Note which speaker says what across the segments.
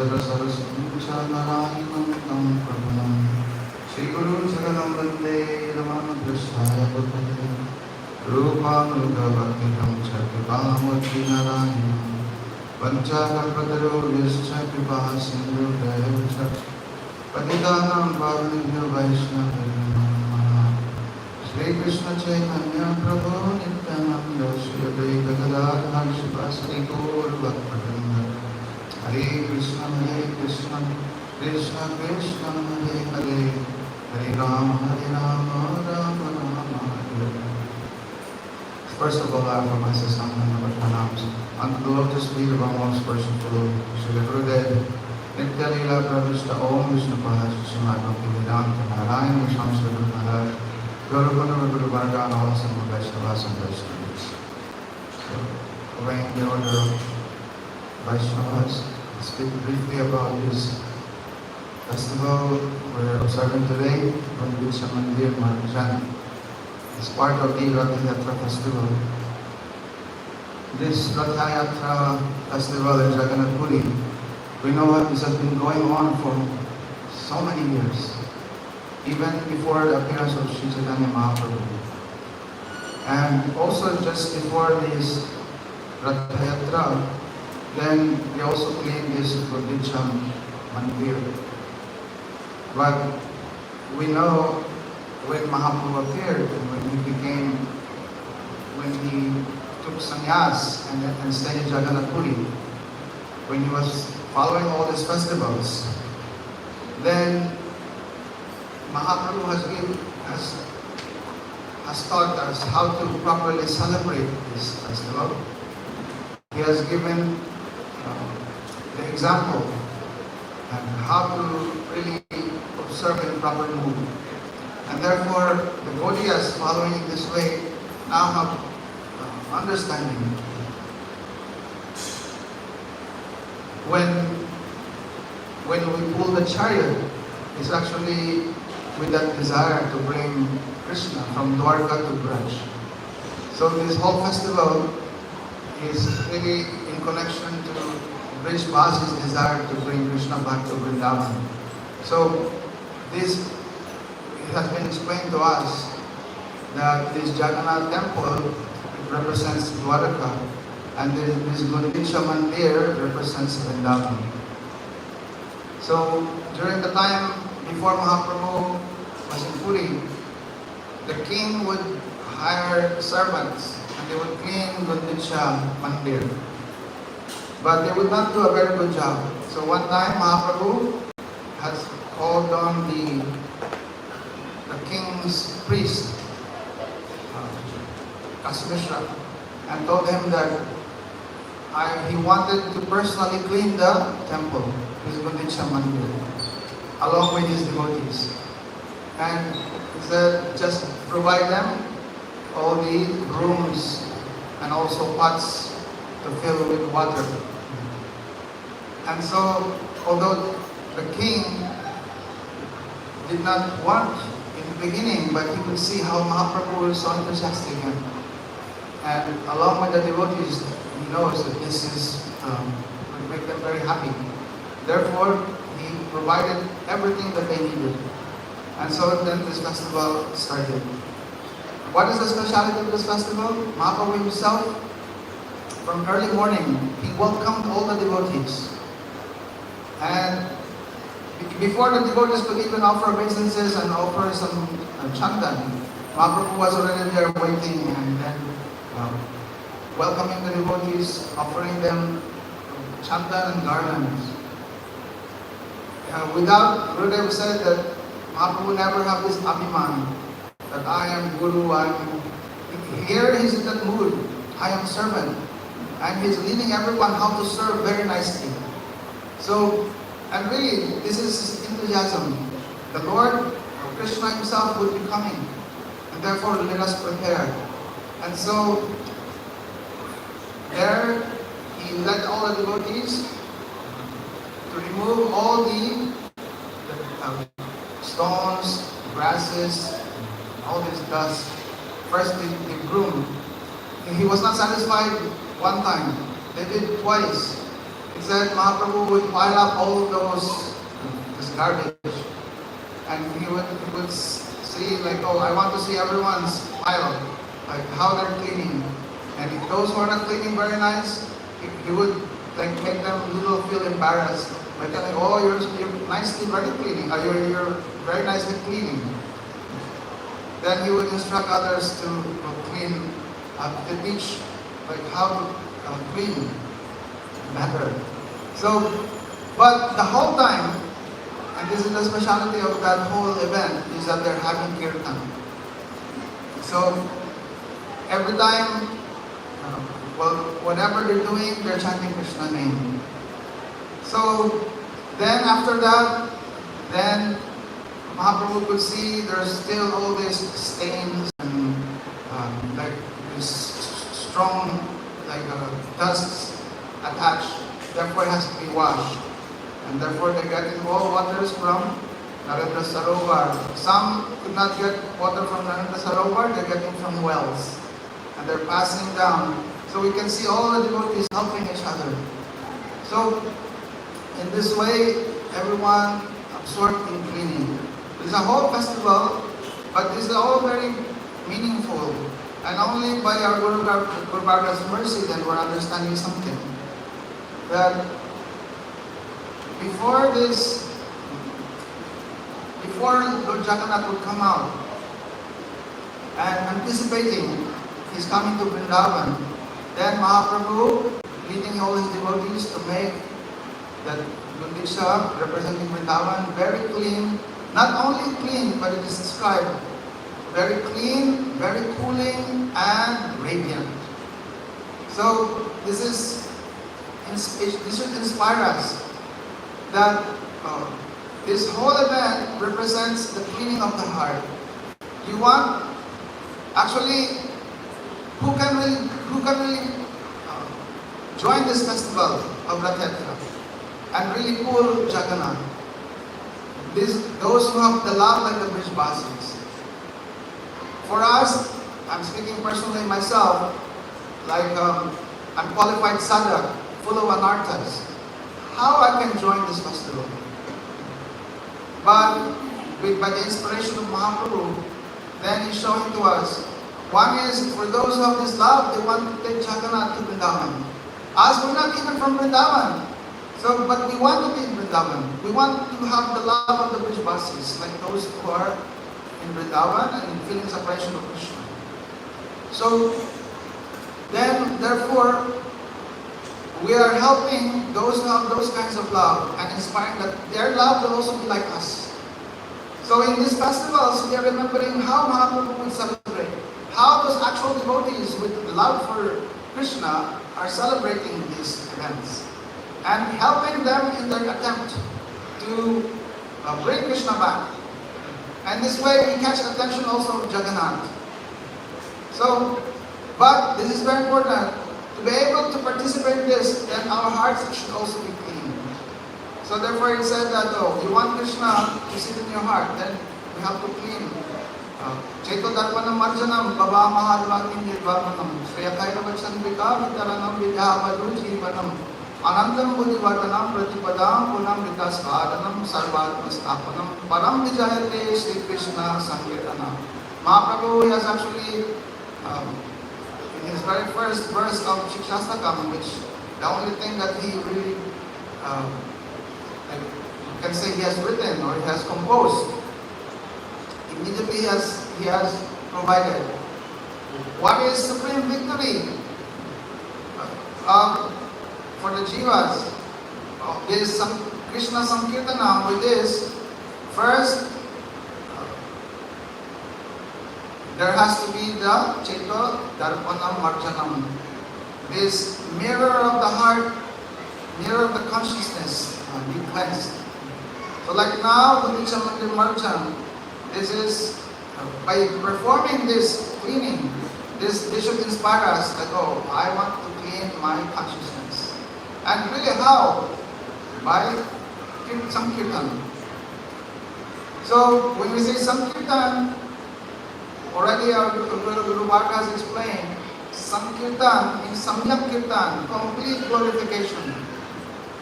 Speaker 1: Saraswati Charanam Tam Prabhu Shri Guru Charanam Vande Ramana Prasthaya Bhakti Rupanuga Bhakti Ram Chakipamurti Narayana Vanchakalpataro Yascha Kripa Sindhu Dayavcha Patitanam Pavanibhyo Vaishnava Shri Krishna Chaitanya Prabhu Nityananda Shri Advaita Gadadhar Shivasari Gaur Bhaktivinoda Hare Krishna Krishna Krishna Hare Hare Rama Rama Rama Hare. First of all, I offer my Sasamana Pranams unto the lotus feet of our most worshipful Lord, Srila Gurudev, Nitya Leela Pravishta Om Vishnu Pahaj, Srimad Bhakti Vedanta Narayana Shamsva Guru Maharaj, Guru Guru Guru Varga, and all some Vaishnavas and Vaishnavas. So, obeying the order of Vaishnavas, I'll speak briefly about this festival we're observing today, Gundicha Mandir, Marjan. It's part of the Rath Yatra festival. This Rath Yatra festival in Jagannath Puri, we know that this has been going on for so many years, even before the appearance of Sri Chaitanya Mahaprabhu. And also just before this Rath Yatra, then we also claim this Gundicha Mandir. But we know when Mahaprabhu appeared, when he took Sanyasi and stayed in Jagannath Puri, when he was following all these festivals, then Mahaprabhu has taught us how to properly celebrate this festival. He has given the example and how to really observe in proper mood. And therefore, the devotees following in this way now have understanding. When we pull the chariot, it's actually with that desire to bring Krishna from Dwarka to Braj. So this whole festival is really in connection to Brij Vasi's desire to bring Krishna back to Vrindavan. So this has been explained to us that this Jagannath temple represents Dwarka and this Gundicha Mandir represents Vrindavan. So during the time before Mahaprabhu was in Puri, the king would hire servants and they would clean Gundicha Mandir. But they would not do a very good job. So one time Mahaprabhu has called on the king's priest, Kasmishra, and told him that he wanted to personally clean the temple, his Gundicha Mandir, along with his devotees. And he said, just provide them all the brooms and also pots to fill with water. And so, although the king did not want in the beginning, but he could see how Mahaprabhu was so enthusiastic, and along with the devotees, he knows that this would make them very happy. Therefore, he provided everything that they needed. And so then this festival started. What is the speciality of this festival? Mahaprabhu himself, from early morning, he welcomed all the devotees. And before the devotees could even offer obeisances and offer some chandan, Mahaprabhu was already there waiting and then welcoming the devotees, offering them chandan and garlands. Without, Gurudev said that Mahaprabhu never have this abhiman, that I am Guru, here he's in that mood, I am servant. And he's leading everyone how to serve very nicely. So, and really, this is enthusiasm. The Lord, Krishna himself would be coming. And therefore, let us prepare. And so, there, he led all the devotees to remove all the stones, grasses, all this dust. First, the broom. He was not satisfied one time. They did twice. He said Mahaprabhu would pile up all this garbage, and he would see like, oh, I want to see everyone smile, like how they're cleaning. And if those who are not cleaning very nice, he would like make them feel embarrassed by telling, oh, you're nicely very cleaning, you're very nicely cleaning. Then he would instruct others to clean, to teach like how to clean better. So, but the whole time, and this is the specialty of that whole event, is that they're having kirtan. So, every time, whatever they're doing, they're chanting Krishna's name. So, then after that, then Mahaprabhu could see there's still all these stains and like this strong dust attached. Therefore, it has to be washed. And therefore, they get all waters from Narendra Sarovar. Some could not get water from Narendra Sarovar, they're getting from wells. And they're passing down. So we can see all the devotees helping each other. So, in this way, everyone absorbed in cleaning. It's a whole festival, but this is all very meaningful. And only by our Guru Bhargava's mercy then we're understanding something. That before Lord Jagannath would come out, and anticipating He's coming to Vrindavan, then Mahaprabhu, leading all his devotees to make that Gundicha, representing Vrindavan, very clean. Not only clean, but it is described very clean, very cooling, and radiant. So this should inspire us that this whole event represents the cleaning of the heart. You want, actually, who can really join this festival of Rath Yatra and really cool Jagannath? Those who have the love like the Brijbasis. For us, I'm speaking personally myself, like I'm qualified sadhak, full of anarthas. How I can join this festival? But by the inspiration of Mahaprabhu, then he's showing to us. One is, for those who have this love, they want to take Jagannath to Vrindavan. Us, we're not even from Vrindavan. So, but we want to be in Vrindavan. We want to have the love of the Brijbasis, like those who are in Vrindavan and feeling separation of Krishna. So, then, therefore, we are helping those who have those kinds of love and inspiring that their love will also be like us. So, in these festivals, we are remembering how Mahaprabhu would celebrate, how those actual devotees with love for Krishna are celebrating these events, and helping them in their attempt to bring Krishna back. And this way we catch the attention also of Jagannath. So, but this is very important. To be able to participate in this, then our hearts should also be clean. So therefore it said that, if you want Krishna to sit in your heart, then we have to clean. Chaito darpanam marjanam, baba mahadvakim nirvapanam, swayakaira vachandvika vitaranam vidyamadu jivanam, anandam buddhivatanam pratipadam punam vitasvadanam sarvatmastapanam, param vijayate Sri Krishna sankirtanam. Mahaprabhu has actually, in his very first verse of Shikshastakam, which the only thing that he really, you can say he has written or he has composed, immediately he has provided. What is supreme victory for the jivas? This Krishna Sankirtanam with this, first, there has to be the Chaito Darpanam Marjanam. This mirror of the heart, mirror of the consciousness, be cleansed. So like now, Gundicha Mandir Marjan, this is, by performing this cleaning, this should inspire us that, I want to clean my consciousness. And really how? By Sankirtan. So when we say Sankirtan, already our Guru Bhargava has explained, Sankirtan means Samyak Kirtan, complete glorification.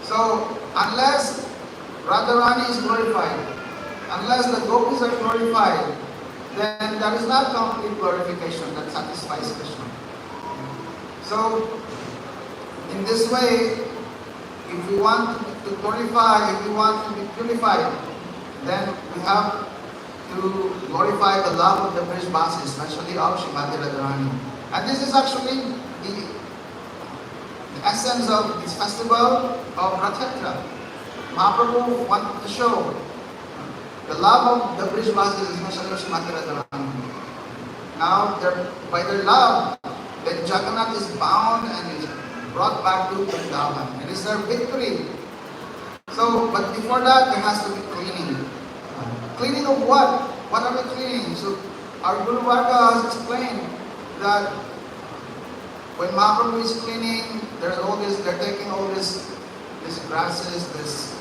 Speaker 1: So, unless Radharani is glorified, unless the gopis are glorified, then there is not complete glorification that satisfies Krishna. So, in this way, if we want to glorify, if we want to be purified, then we have to glorify the love of the Brij-Basi, especially of Srimati Radharani. And this is actually the essence of this festival of Rath Yatra. Mahaprabhu wanted to show the love of the Brij-Basi, especially of Srimati Radharani. Now, by their love, then Jagannath is bound and is brought back to Vrindavan. It is their victory. So, but before that, there has to be cleaning. Cleaning of what? What are we cleaning? So, our Guru Varga has explained that when Mahaprabhu is cleaning, they're taking all these grasses, this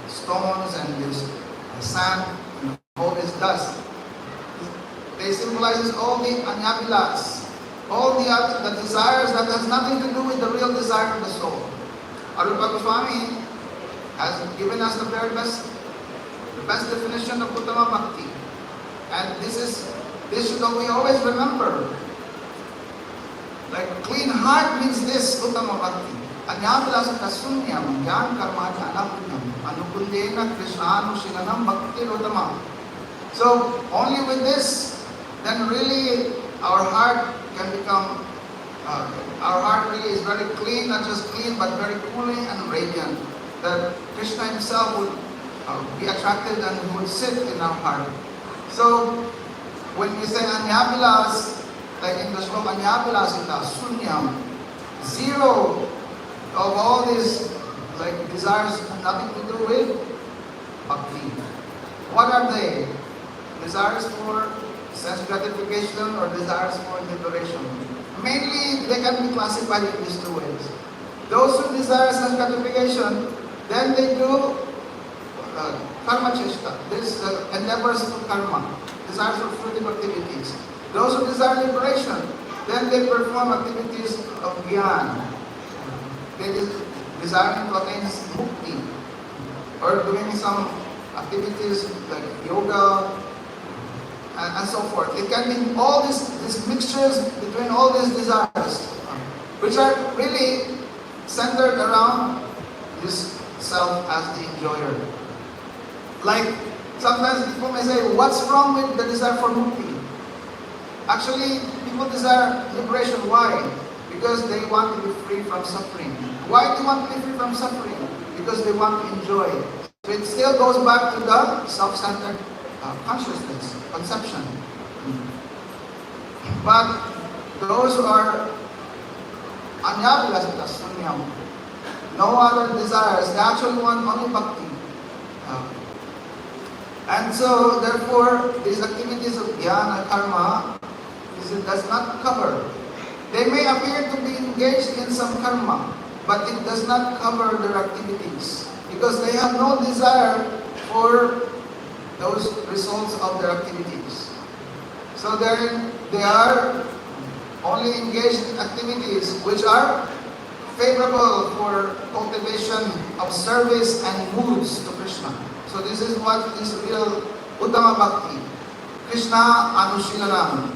Speaker 1: stones and this sand, and all this dust. They symbolizes all the anyavilas, all the desires that has nothing to do with the real desire of the soul. Arupa Goswami has given us the best definition of Uttama Bhakti. And this should we always remember. Like clean heart means this Uttama Bhakti. Anyavilasa kasunyam, jnana karma jnanapunyam, anukulyena krishnanushilanam bhakti uttama. So only with this, then really our heart can become, our heart really is very clean, not just clean, but very cooling and radiant. That Krishna himself would be attracted and he would sit in our heart. So when we say anyavilas, like in the sloka anyavilasita, sunyam, zero of all these like desires have nothing to do with bhakti. What are they? Desires for sense gratification or desires for liberation? Mainly, they can be classified in these two ways. Those who desire sense gratification, then they do karma cheshta. This endeavors to karma, desires for fruitive activities. Those who desire liberation, then they perform activities of gyan. They desire to attain mukti, or doing some activities like yoga and so forth. It can be all these mixtures between all these desires, which are really centered around this self as the enjoyer. Like sometimes people may say, what's wrong with the desire for mukti? Actually, people desire liberation. Why? Because they want to be free from suffering. Why do they want to be free from suffering? Because they want to enjoy. So it still goes back to the self-centered consciousness, conception. But those who are anyavilasita sunyam, no other desires, they actually want only bhakti. And so, therefore, these activities of jnana and karma, it does not cover. They may appear to be engaged in some karma, but it does not cover their activities because they have no desire for those results of their activities. So they are only engaged in activities which are favorable for cultivation of service and moods to Krishna. So this is what is real Uttama Bhakti. Krishna Anushilanam.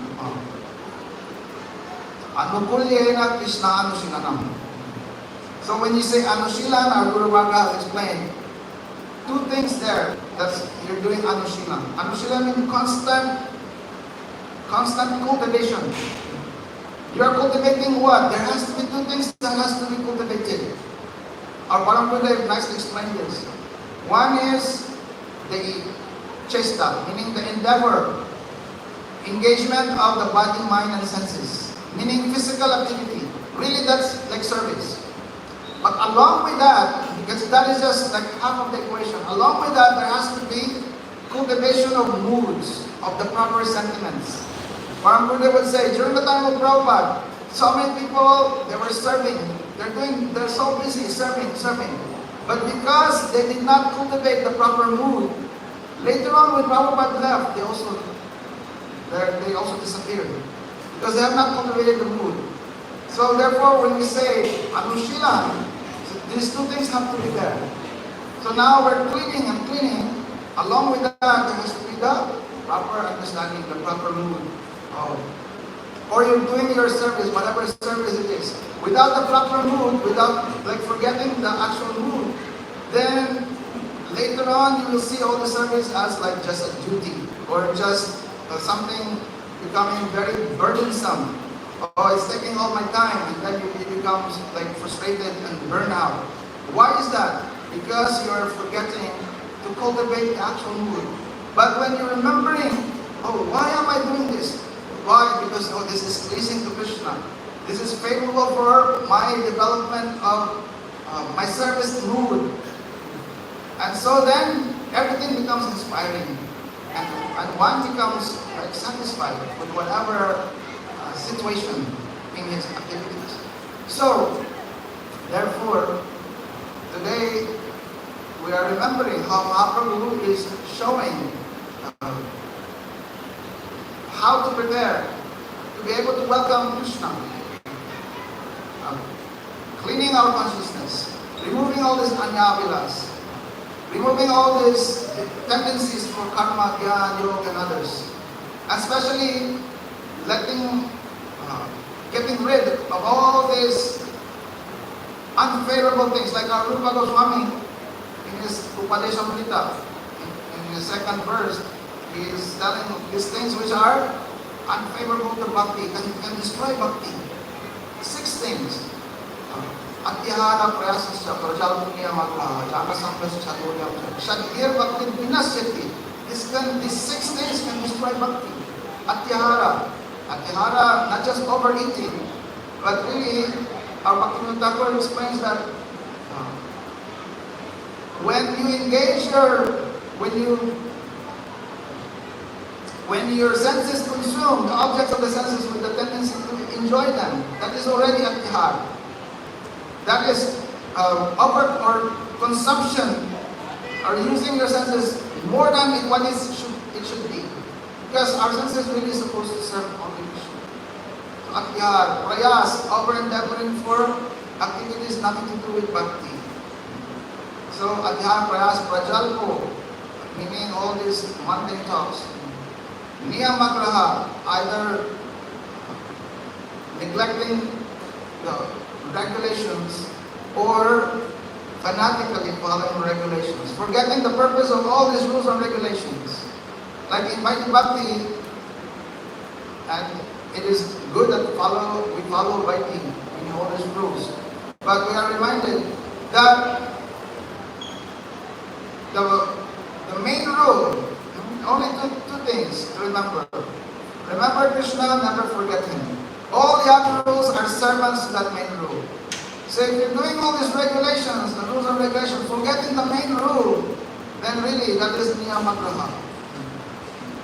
Speaker 1: Anukulyena Krishna Anushilanam. So when you say Anushilan, our Guru Varga explained two things there. That's you're doing Anushilan. Anushilan means constant cultivation. You are cultivating what? There has to be two things that has to be cultivated. Our Parampuda nicely explained this. One is the chesta, meaning the endeavor, engagement of the body, mind, and senses, meaning physical activity. Really, that's like service. But along with that, because that is just like half of the equation, along with that, there has to be cultivation of moods, of the proper sentiments. Parampuda would say, during the time of Prabhupada, so many people, they were serving. They're so busy serving. But because they did not cultivate the proper mood, later on when Prabhupada left, they also disappeared. Because they have not cultivated the mood. So therefore, when we say Anushilan, these two things have to be there. So now we're cleaning and cleaning. Along with that, there has to be the proper understanding, the proper mood. Or you're doing your service, whatever service it is. Without the proper mood, without forgetting the actual mood, then later on you will see all the service as like just a duty or just something becoming very burdensome. Oh, it's taking all my time, and then it becomes like frustrated and burnout. Why is that? Because you're forgetting to cultivate the actual mood. But when you're remembering, oh, why am I doing this? Why? Because this is pleasing to Krishna. This is favorable for my development of my service mood. And so then everything becomes inspiring. And one becomes satisfied with whatever situation in his activities. So, therefore, today we are remembering how Mahaprabhu is showing how to prepare to be able to welcome Krishna. Cleaning our consciousness, removing all these anyavilas, removing all these tendencies for karma, jnana, yoga, and others. Especially getting rid of all these unfavorable things, like our Rupa Goswami in his Upadeshamrita, in his second verse, he is telling these things which are unfavorable to Bhakti, can destroy Bhakti. 6 things. Atyahara prayasasya prajalpunya maglaha jana samprasya chaturya shadhir bhakti vinasyati. These 6 things can destroy Bhakti. Atyahara, not just overeating, but really, our Bhaktivinoda Thakur explains that when you engage when your senses consume the objects of the senses with the tendency to enjoy them, that is already atyahara. That is over or consumption, or using your senses more than what it should be. Because our senses really supposed to serve only Krishna. So atyahara, prayas, over-endeavoring for activities nothing to do with bhakti. So atyahara, prayas, prajalpo, meaning all these mundane talks. Niyamagraha, either neglecting the regulations or fanatically following regulations, forgetting the purpose of all these rules and regulations. Like in Mighty Bhakti, and it is good that we follow Bhakti in all these rules. But we are reminded that the main rule, only two things to remember. Remember Krishna, never forget Him. All the other rules are servants to that main rule. So if you're doing all these regulations, the rules and regulations, forgetting the main rule, then really that is niyamagraha.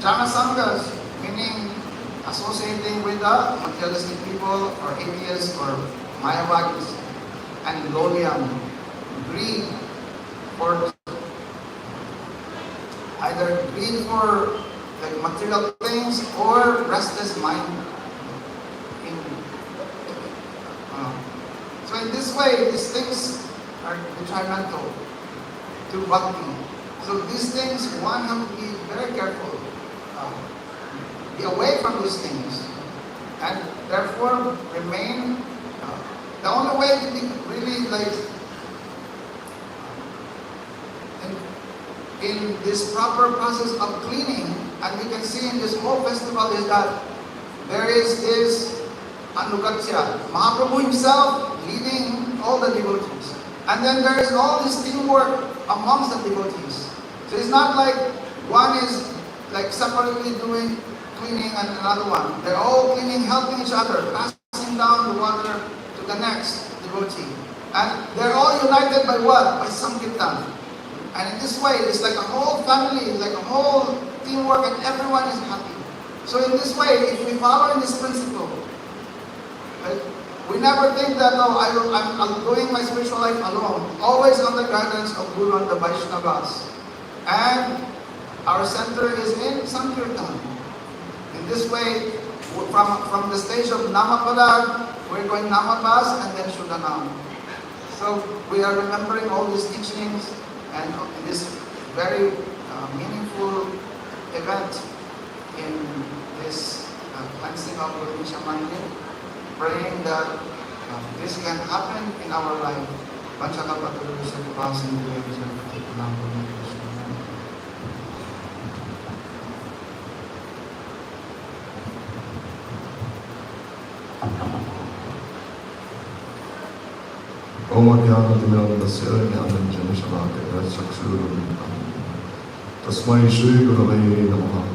Speaker 1: Jana sangas, meaning associating with the materialistic people or atheists or mayavadis, and loliam, greed for either greed for material things or restless mind. So in this way, these things are detrimental to bhakti. So these things, one has to be very careful. Be away from these things. And therefore remain, the only way to be really in this proper process of cleaning, and we can see in this whole festival, is that there is this Anugatya, Mahaprabhu himself leading all the devotees. And then there is all this teamwork amongst the devotees. So it's not like one is like separately doing cleaning and another one. They're all cleaning, helping each other, passing down the water to the next devotee. And they're all united by what? By Sankirtan. And in this way, it's like a whole family, like a whole teamwork, and everyone is happy. So in this way, if we follow in this principle, right, we never think that, no, I'm doing my spiritual life alone. Always on the guidance of Guru and the Vaishnavas. And our center is in Sankirtan. In this way, from the stage of Namapada, we're going Namapas and then Shuddhanam. So we are remembering all these teachings and this very meaningful event in this cleansing of Gundicha Mandir, praying that this can happen in our life. Panchakapatulu sa pasin dia bisa berkenan dengan Krishna. Om Adhyanatimyantasya Jnananjana Shalakaya Chakshurumritam Tasmai Shri Gurave Namaha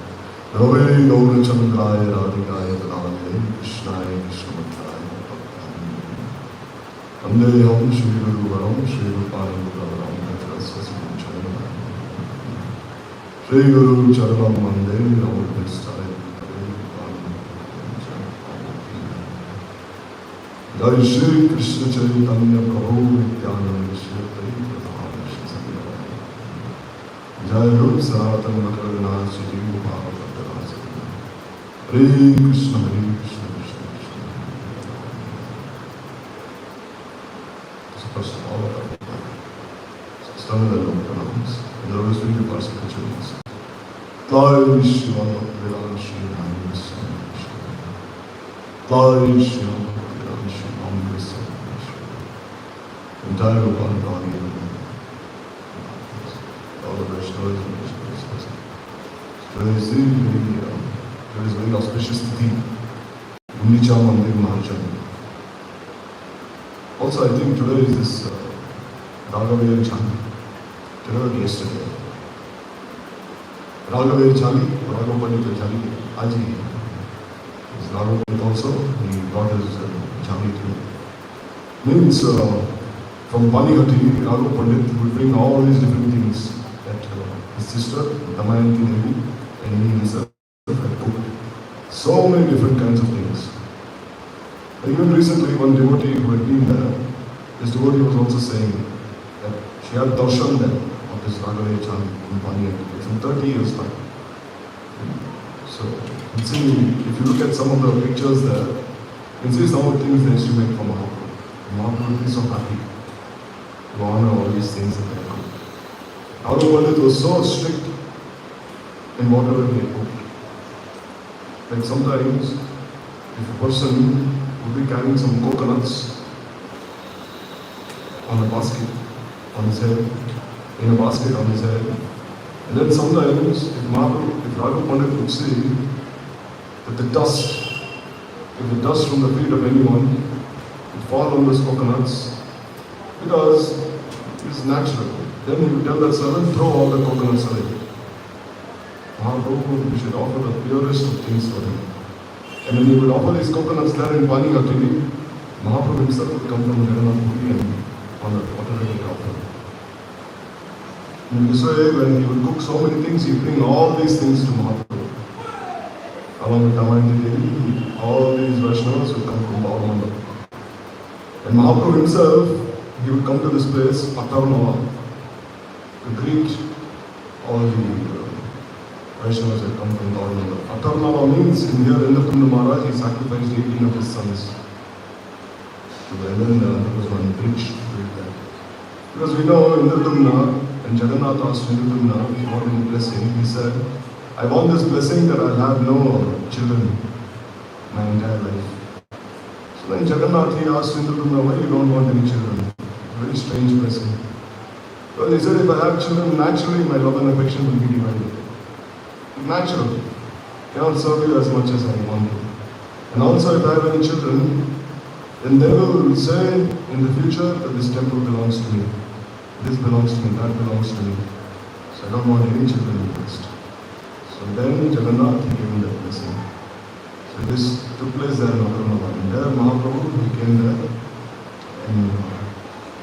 Speaker 1: Nave Gaurachandraya Radhikaya Tadavale Krishnaya Krishnamurtaya Vandeham Shri Guru Varam Shri Rupaya Guravaram Vetrasvasi Charanam Shri Guru Charanam Mandir Namavishtaya Jai Shri Krishna Chaitanya Prabhu Nityananda Shri Advaita Shri Sanyasi Jai Rup Sanatana Makarana Shri Jiva Bhagavata Hare Krishna Hare Krishna Krishna Krishna. So first of all, stand there and pronounce, and always read the Parsika chants. Jai Shiva Viran Shri Hare Krishna Jai Shiva entire Upanadani, all the Vaishnavas and Vaishnavas. There is very auspicious theme, Gundicha Mandir Marjan. Also, I think today is this Raghavaya Chali. Today yesterday. Raghavaya Chali, Raghavaya Chali, Aji. Is Raghavaya also, he brought his Chali to me. Means, from Panihati, Raghu Pandit would bring all these different things that his sister, Damayanti Devi, and he himself had cooked. So many different kinds of things. And even recently, one devotee who had been there, this devotee was also saying that she had darshan there of this Raghavaya Chali in Panihati from 30 years back. So, you see, if you look at some of the pictures there, you can see some of the things they used to make for Mahaprabhu. Mahaprabhu would be so happy to honor all these things that they have cooked. Raghu Pandit was so strict in whatever he had cooked. Like sometimes, if a person would be carrying some coconuts on a basket on his head, in a basket on his head, and then sometimes, if Raghu Pandit would see that the dust from the feet of anyone would fall on those coconuts, because it's natural. Then he would tell that servant, throw all the coconuts away. Mahaprabhu, we should offer the purest of things for him. And when he would offer these coconuts there in Panihati, Mahaprabhu himself would come from Jagannath Puri and honor whatever he would offer. In this way, when he would cook so many things, he would bring all these things to Mahaprabhu. Along with Damayanti Devi, all these Vaishnavas would come from Bhavamanda. And Mahaprabhu himself, he would come to this place, Atharnava, to greet all the Vaishnavas that come from Bhavamanda. Atharnava means, in here, Indratunda Maharaj, he sacrificed 18 of his sons. So then there was one bridge to build that. Because we know Indratunda, and Jagannath asked Indratunda, he wanted a blessing, he said, I want this blessing that I'll have no children my entire life. So then Jagannath, he asked Indratunda, why you don't want any children? Very strange blessing. Well, he said, if I have children, naturally my love and affection will be divided. Natural. I cannot serve you as much as I want to. And also, if I have any children, then they will say in the future that this temple belongs to me. This belongs to me, that belongs to me. So I don't want any children in the West. So then Jagannath, he gave him that blessing. So this took place there in Atharnava. And there Mahaprabhu, he came there and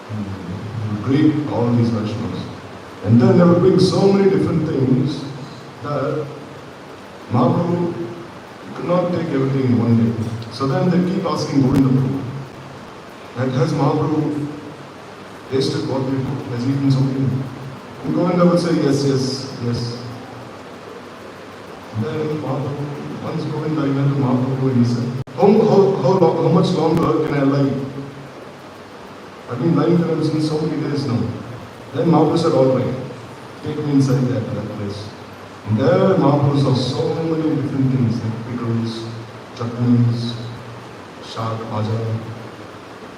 Speaker 1: he would greet all these Vaishnavas. And then they would bring so many different things that Mahaprabhu could not take everything in one day. So then they keep asking Govinda Prabhu, like, has Mahaprabhu tasted what we cooked? Has he eaten something? And Govinda would say, yes, yes, yes. And then Mahaprabhu, once Govinda went to Mahaprabhu and he said, how much longer can I lie?
Speaker 2: I've been lying to them since so many days now. Then Mahaprabhu said, all right, take me inside that place. And there Mahaprabhu saw so many different things like pickles, chutneys, shark, bhaja,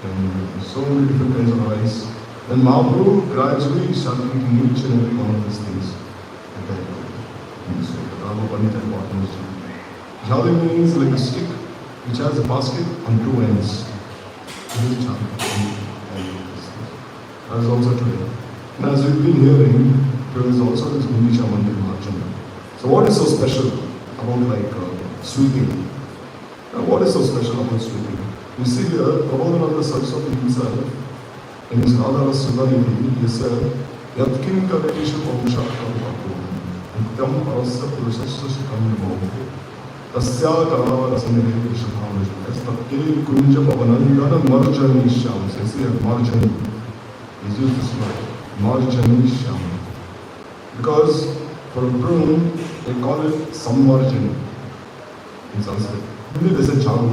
Speaker 2: and so many different kinds of rice. Then Mahaprabhu gradually started eating each and every one of these things. And then, so Prabhu Pandit and what was doing. Jhali means like a stick which has a basket on two ends. This is Jhali. That is also today. And as we've been hearing, there is also this Gundicha Mandir Marjan. So what is so special about sweeping? What is so special about sweeping? You see here, Premananda Saraswati himself, in his Radha Sudhanidhi, he said, Yatkin Karekesha Pavusha Prabhu Nityam Arasya Purusasya Shikamimo Tasya Karava Rasanidhi Vishabhavajam Estakke Kunja Pavanandana Marjani Shyam. So you see here, Marjani. He's used this word, Marjani Shyam. Because for a broom, they call it Sammarjani in Sanskrit. Hindi they say Charu,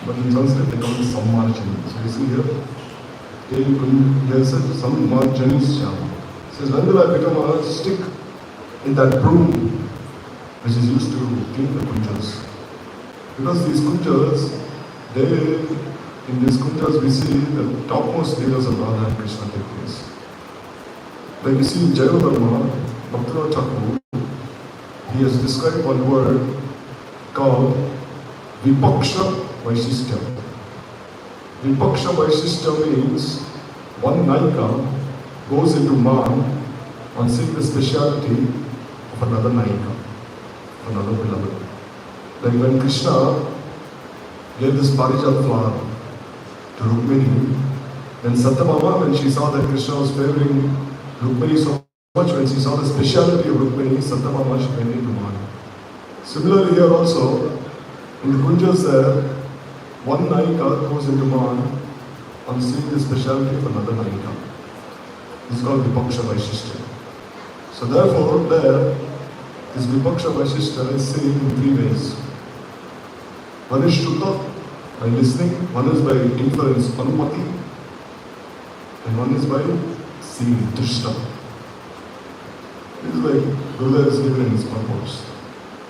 Speaker 2: but in Sanskrit they call it Sammarjani. So you see here, they said Sammarjani Shyam. It says, when will I become a stick in that broom which is used to clean the kunjas? Because these kunjas, in these kunjas we see the topmost layers of Radha and Krishna take place. Like you see in Jayavadharma, Bhakti Thakur, he has described one word called Vipaksha Vaishistya. Vipaksha Vaishistya means one Naika goes into man on seeing the speciality of another Naika, another beloved. Like when Krishna gave this Parijat flower to Rukmini, then Satyabhama, when she saw that Krishna was favoring Rukmini so much, when she saw the speciality of Rukmini, Satyabhama, she went into man. Similarly here also, in the kunjas there, one Naika goes into man on seeing the speciality of another Naika. This is called Vipaksha Vaishistya. So therefore, there, this Vipaksha Vaishistya is seen in three ways. One is Shruta, by listening, one is by inference, Anumati, and one is by seeing, Drishta. This is like Gurudev is given in his purpose.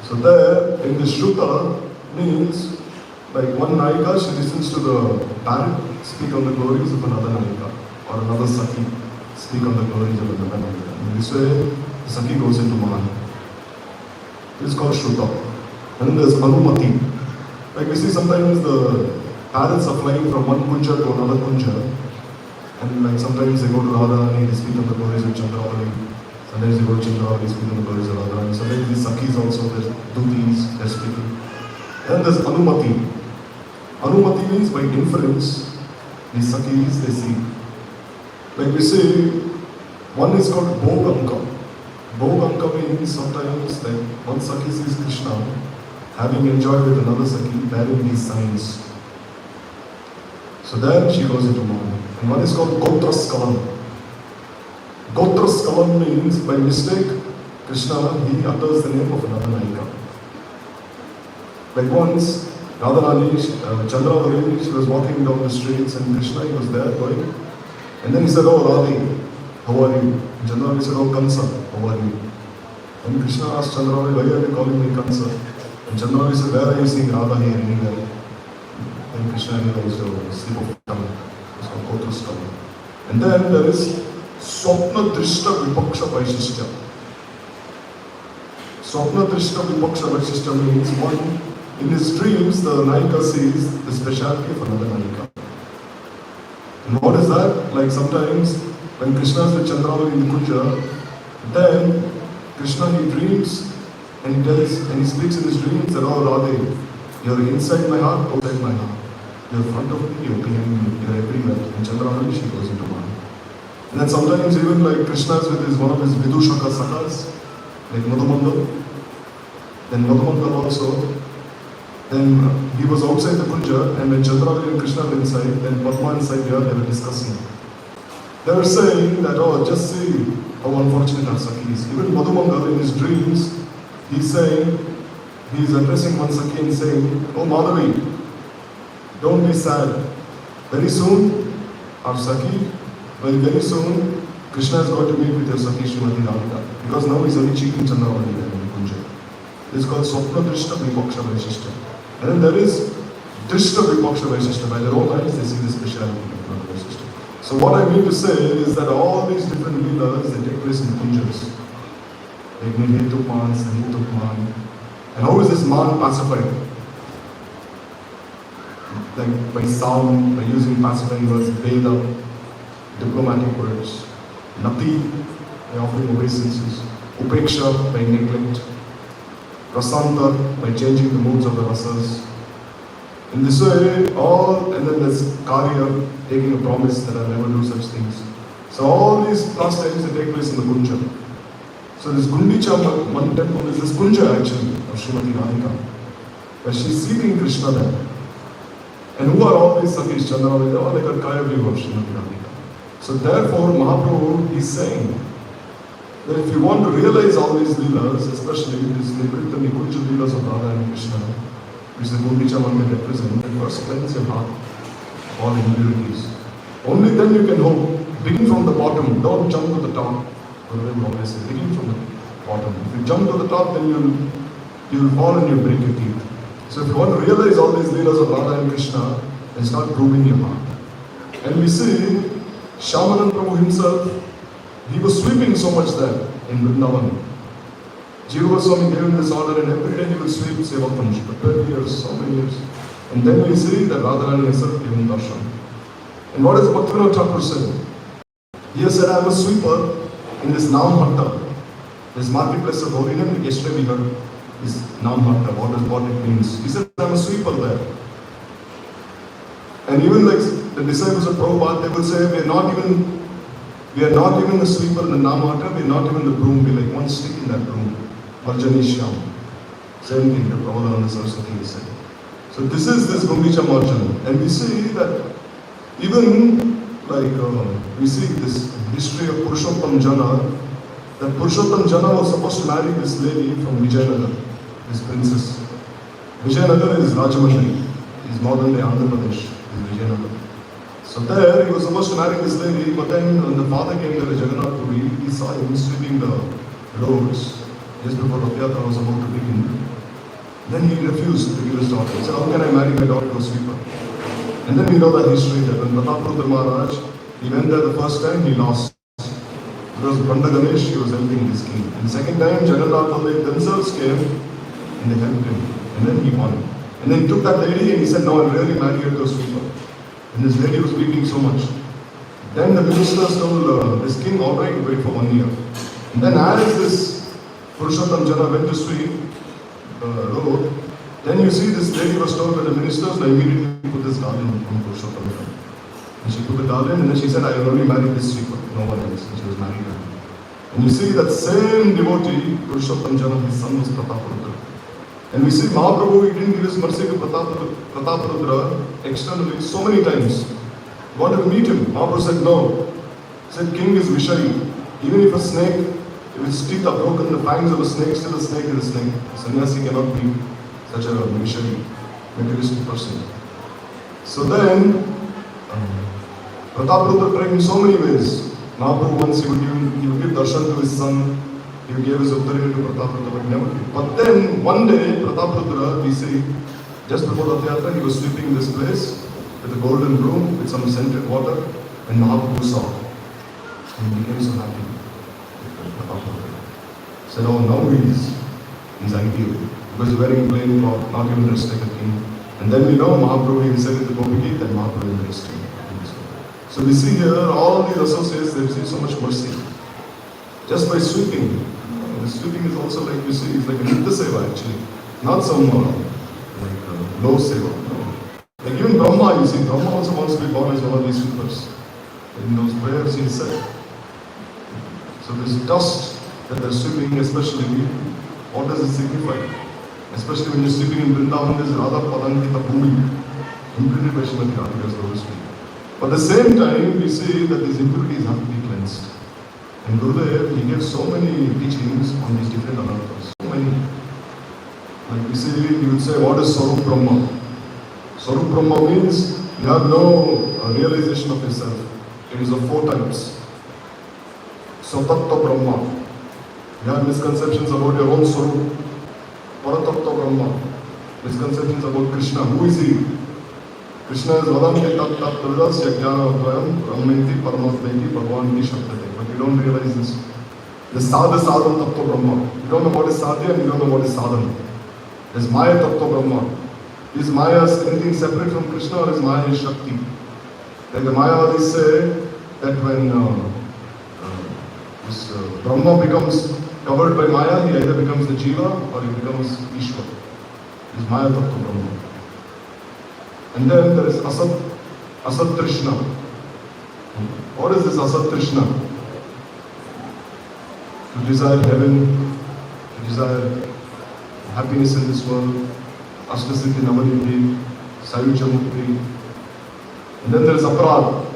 Speaker 2: So there, in the Shruta, means like one Naika, she listens to the parrot speak on the glories of another Naika, or another Sakhi speak on the glories of another Naika. In this way, the Sakhi goes into man. This is called Shruta. And then there's Anumati. Like we see sometimes the parrots are flying from one kunja to another kunja, and like sometimes they go to Radha and they speak on the glories of Chandravali. Sometimes they go to Chandravali, speak on the glories of Radha. And sometimes these Sakhis also, there's Dutis, they're speaking. Then there's Anumati. Anumati means by inference, these Sakhis, they see. Like we say, one is called Bhogamka. Bhogamka means sometimes like one Sakhi sees Krishna having enjoyed with another Sakhi, bearing these signs. So then she goes into man. And one is called Gotraskalam. Gotraskalam means by mistake, Krishna, he utters the name of another Naika. Like once, Radharani, Chandravali, she was walking down the streets and Krishna, he was there going. And then he said, oh Radhi, how are you? And Chandravali said, oh Kansa, how are you? And Krishna asked Chandravali, why are you calling me Kansa? And Chandravali said, where are you seeing Radha here anywhere? And Krishna realized, oh, slip of tongue. It's called Gotraskalam. And then there is Swapna Drishta Vipaksha Vaishistya. Swapna Drishta Vipaksha Vaishistya means one, in his dreams, the Naika sees the speciality of another Naika. And what is that? Like sometimes, when Krishna is with Chandravali in Kunja, then Krishna, he dreams and he tells, and he speaks in his dreams that, oh Radhe, you're inside my heart, outside my heart. You're in front of me, you're behind me, you're everywhere. And Chandravali, she goes into one. And then sometimes even like Krishna is with one of his Vidushaka Sakhas, like Madhumandal. Then Madhumandal also, then he was outside the Kunja, and when Chandravali and Krishna were inside, then Padma and Saidya, they were discussing. They were saying that, oh, just see how unfortunate our Sakhis. Even Madhumandal in his dreams, he's saying, he's addressing one Sakhi and saying, oh Madhavi, don't be sad. Very soon, Our Sakhi, well, very soon, Krishna has got to meet with your Sakhi Srimati Radhika. Because now he's only cheating Chandravali there in Kunja. It's called Swapna Drishta Vipaksha Vaishishta. And then there is Drishta Vipaksha Vaishishta. By their own eyes, they see the speciality of the Vaishishta. So what I mean to say is that all these different leelas, they take place in Kunjas. Like Nihetupan, Sahitupman. And how is this man pacified? Like by sound, by using pacifying words, Veda, diplomatic words, Nati, by offering obeisances, Upeksha, by neglect, Rasanta, by changing the moods of the rasas. In this way, all, and then there's Karya, taking a promise that I'll never do such things. So all these pastimes that take place in the Kunja. So this Gundicha one temple is this Kunja actually of Srimati Radhika, where she's seeking Krishna there. And who are all these Sakhis? Chandravali, they are like a Kaya view of Srimati Radhika. So therefore Mahaprabhu is saying that if you want to realize all these leelas, especially this Nivritta Nikunja leelas of Radha and Krishna, which the Gundicha Mandir represent, you first cleanse your heart of all impurities. Only then you can hope. Begin from the bottom, don't jump to the top. Begin from the bottom. If you jump to the top, then you'll fall and you'll break your teeth. So if you want to realize all these leelas of Radha and Krishna, then start proving your heart. And we see Shyamanand Prabhu himself, he was sweeping so much there in Vrindavan. Jiva Goswami gave him this order, and every day he would sweep Sevakam for 12 years, so many years. And then we see that Radharani herself gave him darshan. And what does Bhaktivinoda Thakur say? He has said, I am a sweeper in this Nam Hatta, this marketplace of holiness. Yesterday we heard this Nam Hatta, what it means. He said, I am a sweeper there. And even like the disciples of Prabhupada, they will say, we are not even the sweeper in the Nam Hatta, we are not even the broom, we are like one stick in that broom. Marjan is Shyam. Same thing, the Prabhupada and the Saraswati said. So this is this Gundicha Marjan. And we see that even like we see this history of Purushottam Jana, that Purushottam Jana was supposed to marry this lady from Vijayanagar, this princess. Vijayanagar is Rajamandri, is modern day Andhra Pradesh, is Vijayanagar. So there he was supposed to marry this lady, but then when the father came there, Jagannath Puri, he saw him sweeping the roads just before the Yatra was about to begin. Then he refused to give his daughter. He said, how can I marry my daughter to a sweeper? And then we know the history that when Prataprutra Maharaj, he went there the first time, he lost. Because Banda Ganesh, he was helping this king. And the second time, Jagannath Puri themselves came and they helped him. And then he won. And then he took that lady and he said, no, I'll really marry her to a sweeper. And this lady was weeping so much. Then the ministers told this king, all right, wait for 1 year. And then as this Purushottam Jana went to sweep the road, then you see this lady was told by the ministers, now immediately put this garland on Purushottam Jana. And she put the garland and then she said, I will only marry this sweeper, no one else. And she was married her. And you see that same devotee, Purushottam Jana, his son was Prataparudra. And we see Mahaprabhu, he didn't give his mercy to Prataparudra externally so many times. He wanted to meet him. Mahaprabhu said no. He said, king is Vishayi. Even if a snake, if its teeth are broken, the fangs of a snake, still a snake is a snake. Sanyasi cannot be such a Vishayi, materialistic person. So then, Prataparudra tried in so many ways. Mahaprabhu once he would give darshan to his son. He gave his Uttarina to Prataparudra, but never did. But then, one day, Prataparudra, we see, just before the Yatra, he was sweeping this place with a golden broom, with some scented water, and Mahaprabhu saw. And he became so happy. Prataparudra said, oh, now he's ideal. Because he's wearing plain cloth, not even dressed like a king. And then we know Mahaprabhu himself is the Gopiki, and Mahaprabhu embraced him. So we see here, all these associates, they receive so much mercy. Just by sweeping. The sweeping is also like you see, it's like a Nitya Seva actually. Not some low Seva. No. Like even Brahma, you see, Brahma also wants to be born as one of these sweepers. In those prayers he said. So this dust that they're sweeping, especially, what does it signify? Especially when you're sweeping in Vrindavan, there's Radha Padankita Bhumi, imprinted by Srimati Radhika's Lord Street. But at the same time, we see that these impurities have to be cleansed. And Gurudev, he gave so many teachings on these different anarthas. So many. Like we say, he would say, what is Sarup Brahma? Sarup Brahma means you have no a realization of yourself. It is of four types. Satattva Brahma. You have misconceptions about your own soul. Paratattva Brahma. Misconceptions about Krishna. Who is he? Krishna is Vadanti Tat Tat Tadas Yagyana Advayam Brahmenti Paramatmeti Bhagavan Ki Shabdate. But you don't realize this. The Sadha Sadhan Tattva Brahma. You don't know what is Sadhya and you don't know what is Sadhan. There's Maya Tattva Brahma. Is Maya anything separate from Krishna or is Maya Shakti? Like the Mayavadis say that when Brahma becomes covered by Maya, he either becomes the Jiva or he becomes Ishwar. This is Maya Tattva Brahma. And then there is Asat Trishna. What is this Asat Trishna? To desire heaven, to desire happiness in this world, Ashtasiddhi Namaniti, Sayuja Mukti. And then there is Aparad,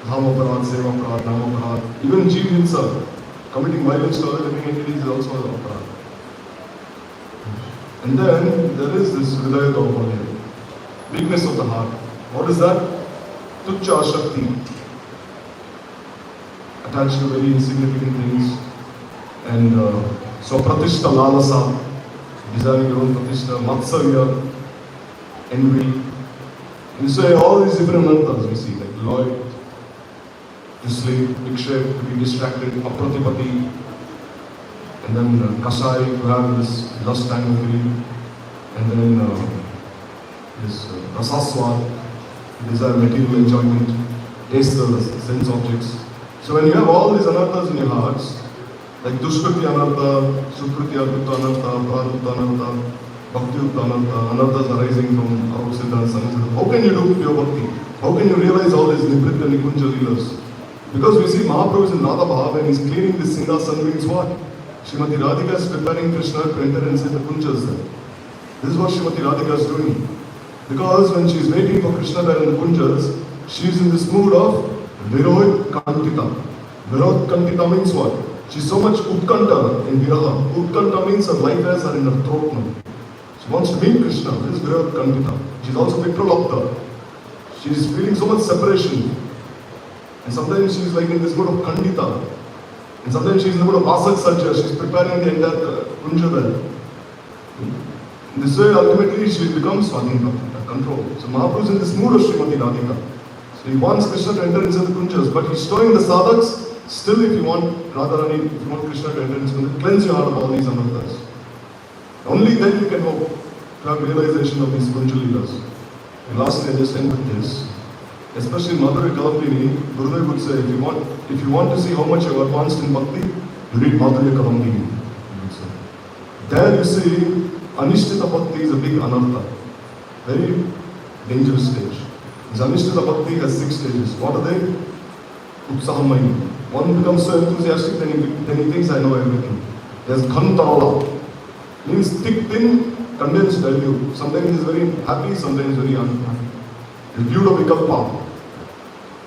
Speaker 2: Dham Aparad, Seva Aparad, Nam Aparad. Even Jeev himself, committing violence to other living entities is also an Aparad. And then there is this Hridaya Daupalya, weakness of the heart. What is that? Tuchya Shakti. Attached to very insignificant things. And so Pratishta Lalasa, desiring your own Pratishta, Matsarya, envy. And so all these different mantras we see, like Lloyd, to sleep, Vikshep, to be distracted, Apratipati, and then Kasai, to have this lust and greed, and then this Rasaswad, to desire material enjoyment, taste the sense objects. So when you have all these anarthas in your hearts, like Dushkriti Anartha, Sukriti Arpita Anartha, Pradutta Anartha, Bhakti Anartha, anarthas arising from Aruksita and Sanyasi. How can you do pure Bhakti? How can you realize all these Nibrit and Nikunja leelas? Because we see Mahaprabhu is in Radha Bhav and he's cleaning this Singhasan means what? Srimati Radhika is preparing Krishna to enter inside the Kunjas there. This is what Srimati Radhika is doing. Because when she is waiting for Krishna there in the Kunjas, she is in this mood of Virohit Kantita. Virohit Kantita means what? She's so much Utkanta in Viraha. Utkanta means her life hairs are in her throat now. She wants to meet Krishna. This is Virohit Kantita. She's also Vipralapta. She's feeling so much separation. And sometimes she's like in this mood of Kandita. And sometimes she's in the mood of Vasak Sajja. She's preparing the entire Kunja there. In this way, ultimately, she becomes Swadhin Bhakti, control. So Mahaprabhu is in this mood of Srimati Radhika. So he wants Krishna to enter into the Kunjas, but he's showing the sadhaks, still if you want Radharani, if you want Krishna to enter into the cleanse your heart of all these anarthas. Only then you can hope to have realization of these Kunja Leelas. And lastly, I just end with this. Especially Madhuri Kalambini, Gurudev would say, if you want to see how much you have advanced in Bhakti, you read Madhuri Kalambini. There you see, Anishtita Bhakti is a big anartha. Very dangerous stage. This Anishtita Bhakti has 6 stages. What are they? Utsahamai. One becomes so enthusiastic, then he thinks I know everything. There's Ghantarala. Means thick, thin, condensed dilute. Sometimes he's very happy, sometimes very unhappy. There's Vyuda Vikalpa.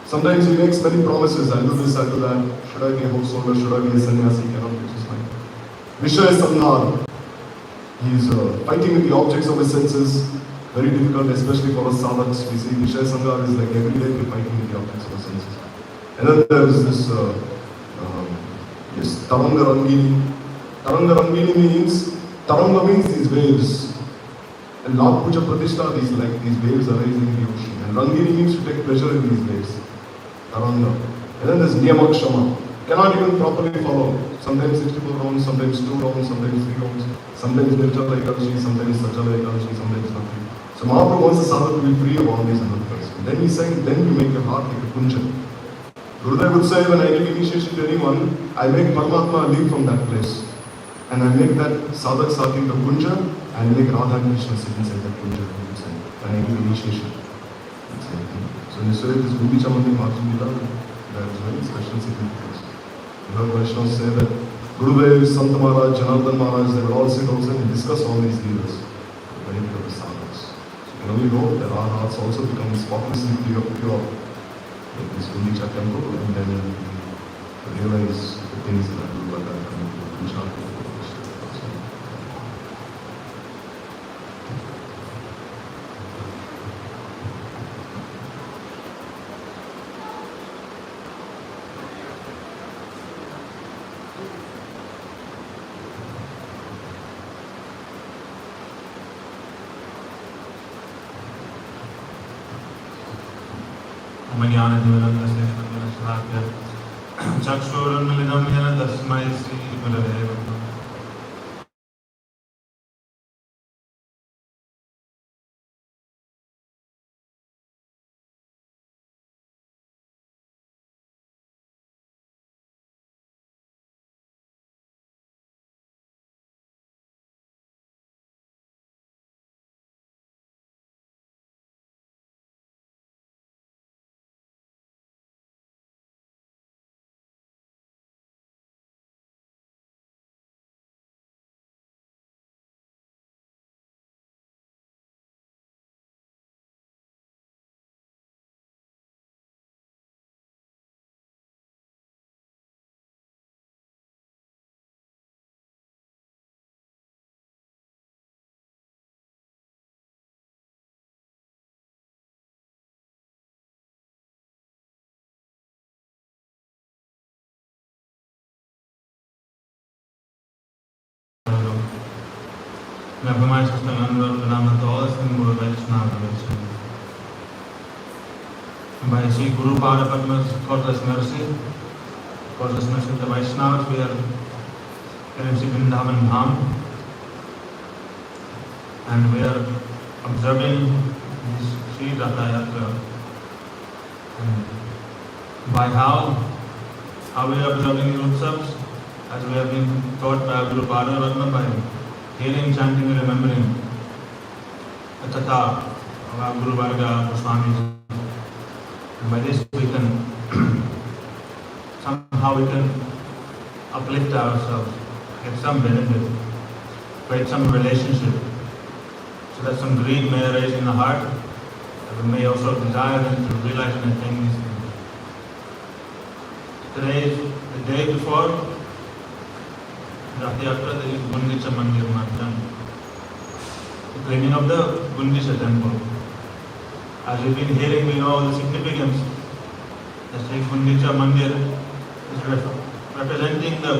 Speaker 2: Sometimes he makes many promises. I'll do this, I'll do that. Should I be a householder? Should I be a sannyasi? Cannot fix his mind. Vishaya Sandhar. He's fighting with the objects of his senses. Very difficult, especially for us sadhaks. We see Vishaya Sandhar is like every day we're fighting with the objects of our senses. And then there is this Taranga Rangini. Taranga Rangini means, Taranga means these waves. And Lord Puja Pratishta, these waves arising in the ocean. And Rangini means to take pleasure in these waves. Taranga. And then there's Niyamakshama. Cannot even properly follow. Sometimes 64 rounds, sometimes 2 rounds, sometimes 3 rounds. Sometimes Nirjala Ekadashi, sometimes Sajjala Ekadashi, sometimes nothing. So Mahaprabhu wants the sadhak to be free of all these anarthas. Then he's saying, then you make your heart like a kunja. Gurudev would say, when I give initiation to anyone, I make Paramatma leave from that place. And I make that sadhak sati the kunja, and I make Radha and Krishna sit inside that kunja. When I give initiation. So in this way, this Gundicha Mandir Marjan, that is very special significance. You heard Vaishnavas say that Gurudev, Sant Maharaj, Janardhan Maharaj, they would all sit also and discuss all these leaders. The benefit of the sadhaks. So you can only know that our hearts also become spotlessly pure, like this Gundicha temple, and then we realize the things that are good, that are coming to
Speaker 3: ज्ञानतिमिरन्दस्य श्रीमन्नश्लाघ्य चक्षुरुन्मिलितं येन तस्मै श्रीगुरवे नमः। Now, for my sister, Nanda, all the Singapore Vaishnava, by Sri Guru Pada Padma's causeless mercy, the Vaishnavas, we are in Sri Vrindavan Dham, and we are observing this Sri Ratha Yatra. By how we are observing the utsavs, as we have been taught by Guru Pada Padma, by hearing, chanting, and remembering the Katha of our Guru Varga Goswami. And by this we can somehow uplift ourselves, get some benefit, create some relationship, so that some greed may arise in the heart, and we may also desire them to realize and attain these things. Today is the day before Rath Yatra, there is Gundicha Mandir, Marjan, the cleaning of the Gundicha temple. As we've been hearing, we know the significance. The Sri Gundicha Mandir is representing the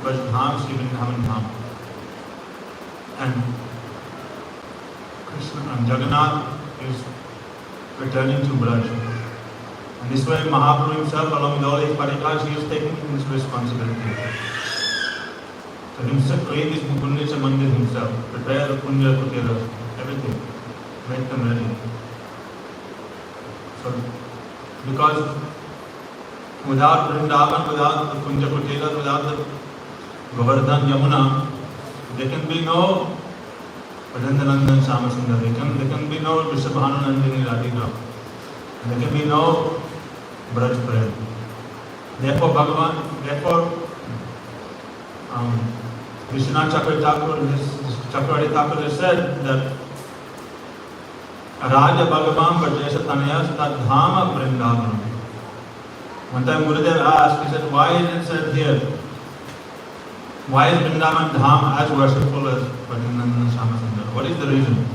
Speaker 3: Braj Sri Vrindavan Dham. And Krishna and Jagannath is returning to Braj. And this way Mahaprabhu himself, along with all his parikars, he is taking this responsibility. So himself create this Gundicha Mandir himself, prepare the Punya Kuteras, everything, make them ready. So, because without Vrindavan, without the Kunja Kuteras, without the Govardhan Yamuna, there can be no Vajandanandan Samasundar, there can be no Vrishabhananandini Radhika, there can be no Braj Prem. Therefore, Vishwanath Chakravarti Thakur has said that Raja Bhagavan Vajesa Tanayas Tad Dhama Vrindavan. One time Gurudev asked, he said, why is it said here? Why is Vrindavan Dham as worshipful as Vajandananda Shamasundar? What is the reason?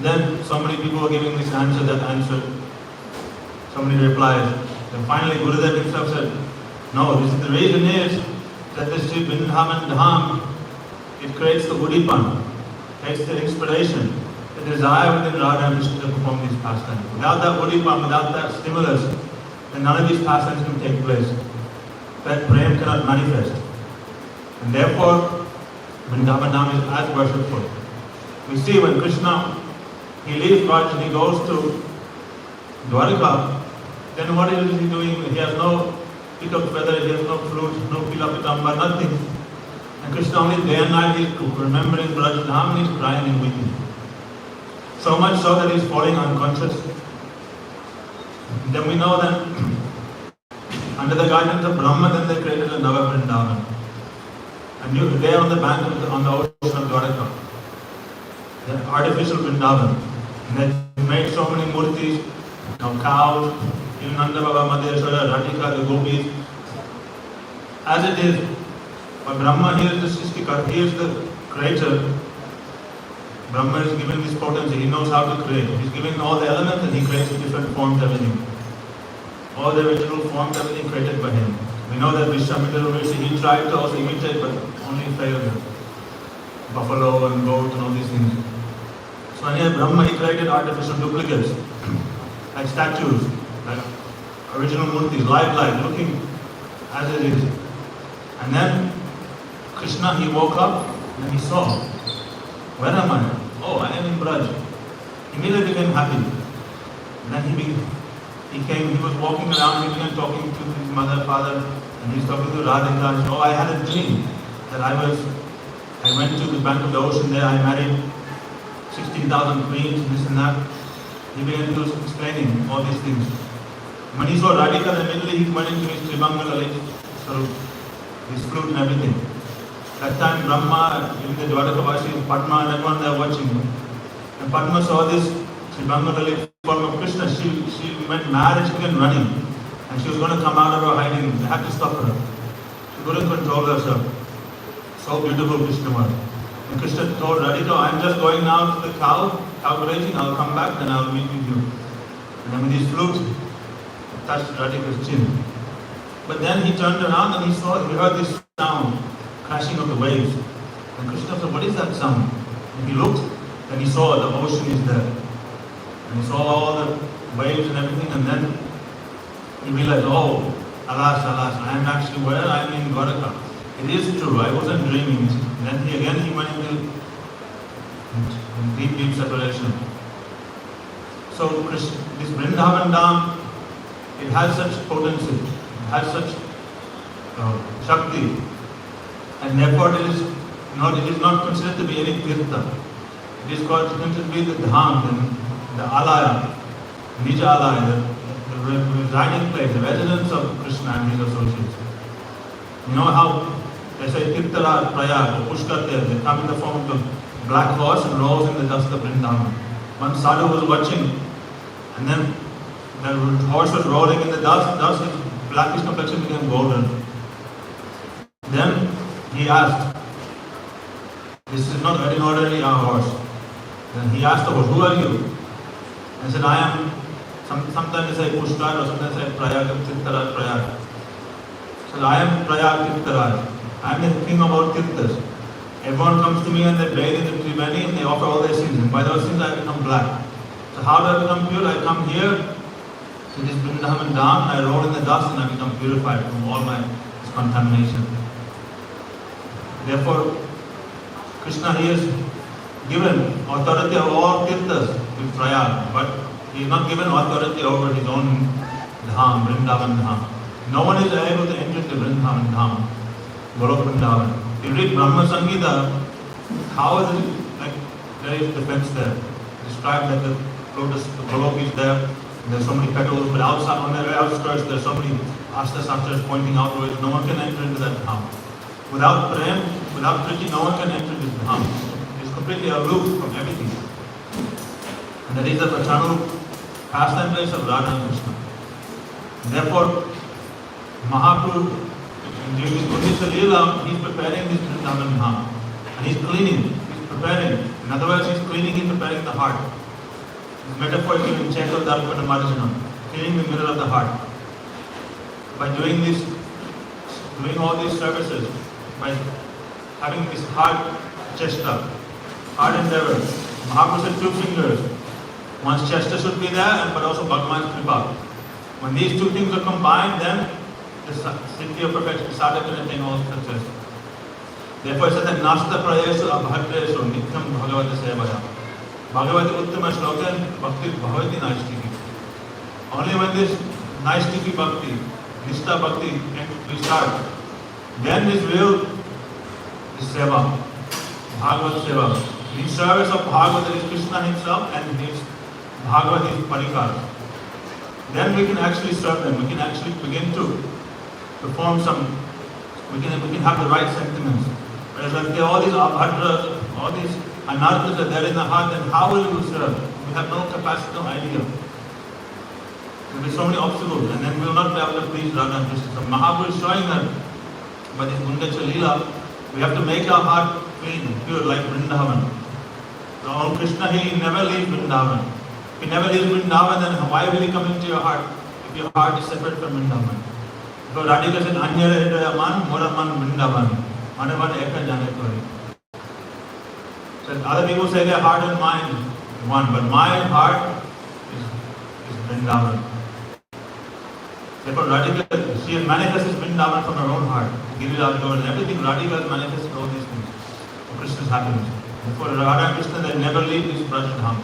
Speaker 3: Then so many people were giving this answer, that answer. So many replies. Then finally Gurudev himself said, no, the reason is that this Sri Vrindavan Dham, it creates the udipan, creates the inspiration, the desire within Radha and Krishna to perform these pastimes. Without that udipan, without that stimulus, then none of these pastimes can take place. That prem cannot manifest. And therefore, Vrindavan Dham is as worshipful. We see when Krishna, he leaves Braj and he goes to Dwarika, then what is he doing? He has no peacock feather, he has no flute, no pila pitamba, nothing. And Krishna only day and night is remembering Braj Dham and he's crying and weeping. So much so that he's falling unconscious. Then we know that under the guidance of Brahma, then they created a Nava Vrindavan. And there on the bank on the ocean of Dwarika, the artificial Vrindavan. And they made so many murtis, cows, even Nanda Baba, Mandir, Radhika, the gopis. As it is, but Brahma, he is the Srishtikar, he is the creator. Brahma is given this potency, he knows how to create. He's given all the elements and he creates different forms, everything. All the original forms, everything created by him. We know that Vishwamitra Rishi, he tried to also imitate, but only failed. Buffalo and goat and all these things. So anyway, Brahma, he created artificial duplicates. like statues, like original murtis, live, looking as it is. And then Krishna, he woke up and he saw, where am I? Oh, I am in Braj. Immediately became happy. And then he was walking around, he began talking to his mother, father, and he was talking to Radhika. And oh, I had a dream that I went to the bank of the ocean there, I married 16,000 queens, this and that. He began to explaining all these things. When he saw Radhika, immediately he went into his Tribangala, sort of his flute and everything. That time Brahma, even the Dwadakavashi, Padma and everyone there watching. And Padma saw this Tribangala form of Krishna. She went mad and she began running. And she was going to come out of her hiding. They had to stop her. She couldn't control herself. So beautiful Krishna was. And Krishna told Radhika, I'm just going now to the cow grazing, I'll come back and I'll meet with you. And then with his flute, touched Radhika's chin. But then he turned around and he heard this sound, crashing of the waves. And Krishna said, what is that sound? And he looked and he saw the ocean is there. And he saw all the waves and everything, and then he realized, oh, alas, I am actually where? I am in Dwaraka. It is true, I wasn't dreaming. And then he went into deep separation. So this Vrindavan Dham, it has such potency, it has such Shakti, and therefore it is not considered to be any Tirtha. It is considered to be the Dham, the Alaya, Nija Alaya, the residing place, the residence of Krishna and his associates. You know how they say Tirtara, Prayag, or Pushkar, they come in the form of a black horse and rolls in the dust of Vrindavan. One sadhu was watching, and then the horse was rolling in the dust, his blackish complexion became golden. Then he asked, this is not an ordinary horse. Then he asked the horse, who are you? And he said, I am, sometimes they say Pushkar or sometimes they say Prayag, Tirtharaj, Prayag. He said, I am Prayag Tirtharaj. I am the king of all Tirthas. Everyone comes to me and they bathe in the Triveni and they offer all their sins. And by those sins I become black. So how do I become pure? I come here to this Vrindavan Dham, I roll in the dust and I become purified from all my contamination. Therefore, Krishna, he has given authority over all Tirthas to Prayag, but he is not given authority over his own Dham, Vrindavan Dham. No one is able to enter the Vrindavan Dham, Golok Vrindavan. If you read Brahma Samhita, how is it like there is defense there? Described that the lotus, the Golok is there, there's so many petals, but outside on the outskirts there's so many astas pointing outwards, no one can enter into that Dham. Without Prem, without Priti, no one can enter this Dham. It's completely aloof from everything. And that is the eternal pastime place of Radha and Krishna. Therefore, Mahaprabhu, during this Gundicha Leela, he's preparing this Vrindavan Dham. And he's cleaning, he's preparing. In other words, he's cleaning, he's preparing the heart. This metaphor is given in Chetal Darpana Marjan, cleaning the mirror of the heart. By doing this, doing all these services, by having this heart chesta, heart endeavor. Mahaprabhu said 2 fingers. One's chesta should be there, but also Bhagavan's kripa. When these 2 things are combined, then the siddhi of perfection, sadhaka can attain all success. Therefore, it says that nasta prayesu abhadresu nityam bhagavata sevaya. Bhagavati uttama shloka and bhakti bhavati naistiki. Only when this naistiki bhakti, nishta bhakti, we start, then is real this seva, Bhagavat seva. In service of Bhagavat, is Krishna himself and his Bhagavat, his parikar. Then we can actually serve them, we can actually begin to perform we can have the right sentiments. Whereas if all these abhadras, all these anarthas are there in the heart, then how will we serve? We have no capacity, no idea. There will be so many obstacles, and then we will not be able to please Radha and Krishna. So Mahaprabhu is showing that by this Gundicha Leela, we have to make our heart clean, pure, like Vrindavan. So on Krishna, he never leaves Vrindavan. If he never leaves Vrindavan, then why will he come into your heart if your heart is separate from Vrindavan? So Radhika said, Anyara Hridaya Man, Mora Man Vrindavan. Manavan Eka Jane Kori. So other people say their heart and mind is one, but my heart is is Vrindavan. Therefore, Radhika, she has manifested Vrindavan from her own heart. Giriraj Govardhan, everything Radhika has manifested all these things for Krishna's happiness. Therefore, Radha and Krishna, they never leave this Braj Dham.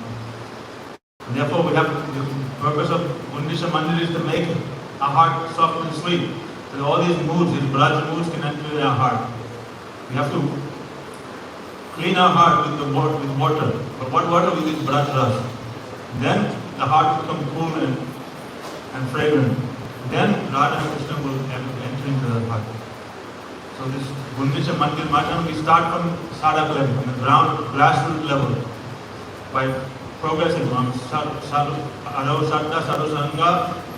Speaker 3: Therefore, we have the purpose of Gundicha Mandir is to make our heart soft and sweet. So all these moods, these Braj moods can enter in our heart. We have to clean our heart with water. But what water? With this Braj Ras. Then the heart will become cool and fragrant. Then Radha and Krishna will enter into the heart. So this Gundicha Mandir Marjan, we start from sadhak level, from the grassroots level, by progressing from Aro Satta, Saro Sangha,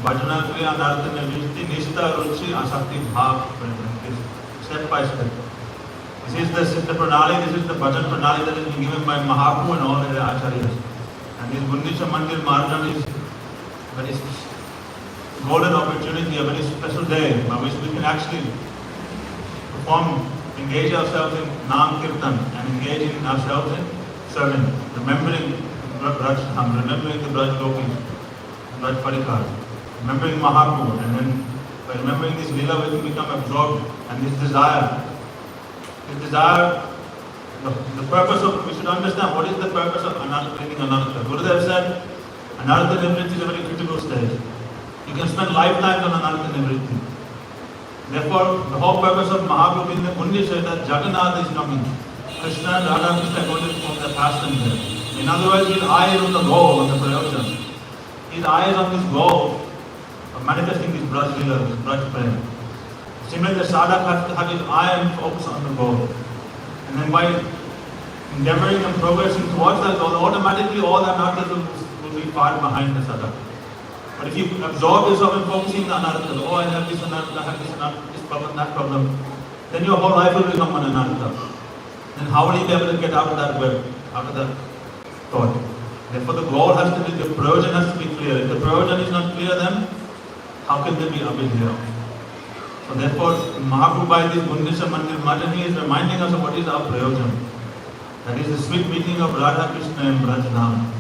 Speaker 3: Bhajana Kriya, Nartha Nivritti, Nishta, Ruchi, Asakti, Bhav, step by step. This is the Siddha Pranali, this is the Bhajan Pranali that has been given by Mahaprabhu and all the Acharyas. And this Gundicha Mandir Marjan is very golden opportunity, a very special day by which we can actually engage ourselves in Nam Kirtan and engage in ourselves in serving, remembering Braj Dham, remembering the Braj Gopis, Braj Parikar, remembering Mahaprabhu, and then by remembering this Leela we can become absorbed. And this desire, the purpose of, we should understand what is the purpose of cleaning Anartha. Gurudev said, Anartha Nivritti is a very critical stage. You can spend lifetimes on Anartha Nivritti. Therefore, the whole purpose of Mahaprabhu in the Gundicha is that Jagannath is coming. Krishna and Radha Krishna are going to perform their pastime there. In other words, his eye is on the goal, on the prayojan. His eye is on this goal of manifesting this Braj Leela, this Braj Prem. Similarly, the sadhak has to have his eye and focus on the goal. And then by endeavoring and progressing towards that goal, automatically all the anarthas will be far behind the sadhak. But if you absorb yourself in focusing on anarthas, oh, I have this anartha, I have this anartha, this problem, that problem, then your whole life will become an anartha. Then how will you be able to get out of that web, out of that thought? Therefore, the goal has to be, the prayojan has to be clear. If the prayojan is not clear, then how can there be abhidya? So therefore, Mahaprabhu by this Gundicha Mandir Marjan, he is reminding us of what is our prayojan. That is the sweet meeting of Radha Krishna and Braj Dham.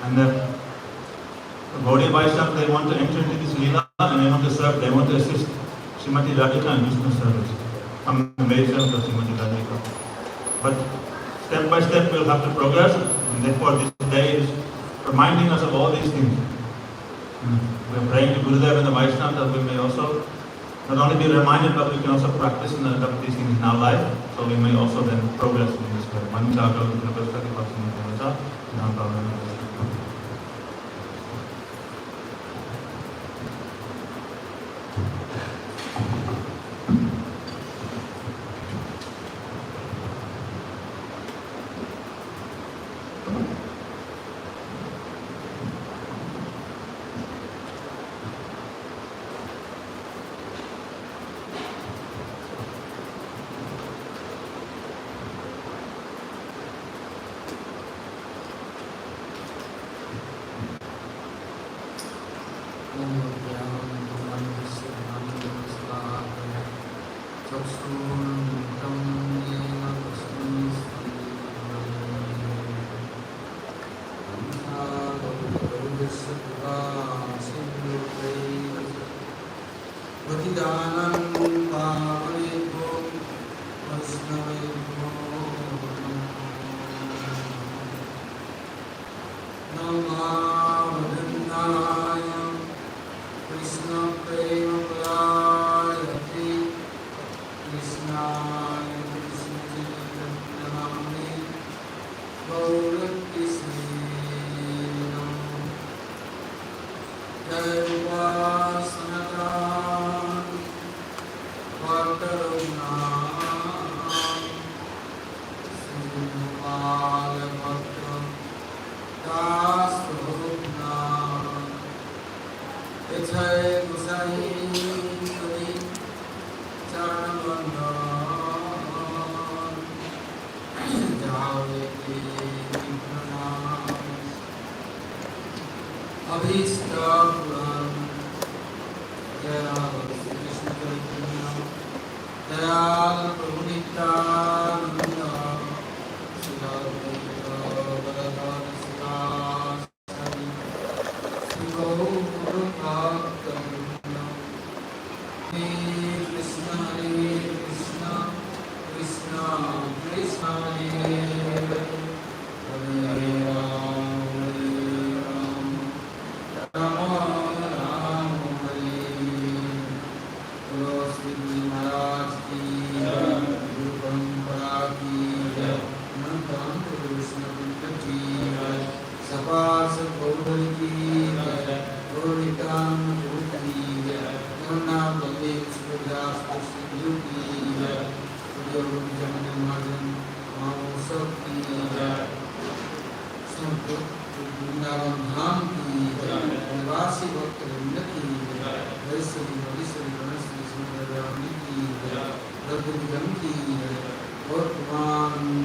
Speaker 3: And the Gaudiya Vaishnavas, they want to enter into this Leela and they want to serve, they want to assist Srimati Radhika in Vishnu service. From the major of Srimati Radhika. But step by step we'll have to progress, and therefore this day is reminding us of all these things. We are praying to Gurudev and the Vaishnavas that we may also not only be reminded, but we can also practice and adopt these things in our life, so we may also then progress in this way.
Speaker 1: Prabhu और gundicha मंदिर मार्जन महोत्सव की जय। संत वृंदावन धाम की जय। निवासी भक्त वृंद की जय। वैश्वरी भविष्यरी गणेश्वरी सुंदररानी की जय। रघुविजन की जय। वर्तमान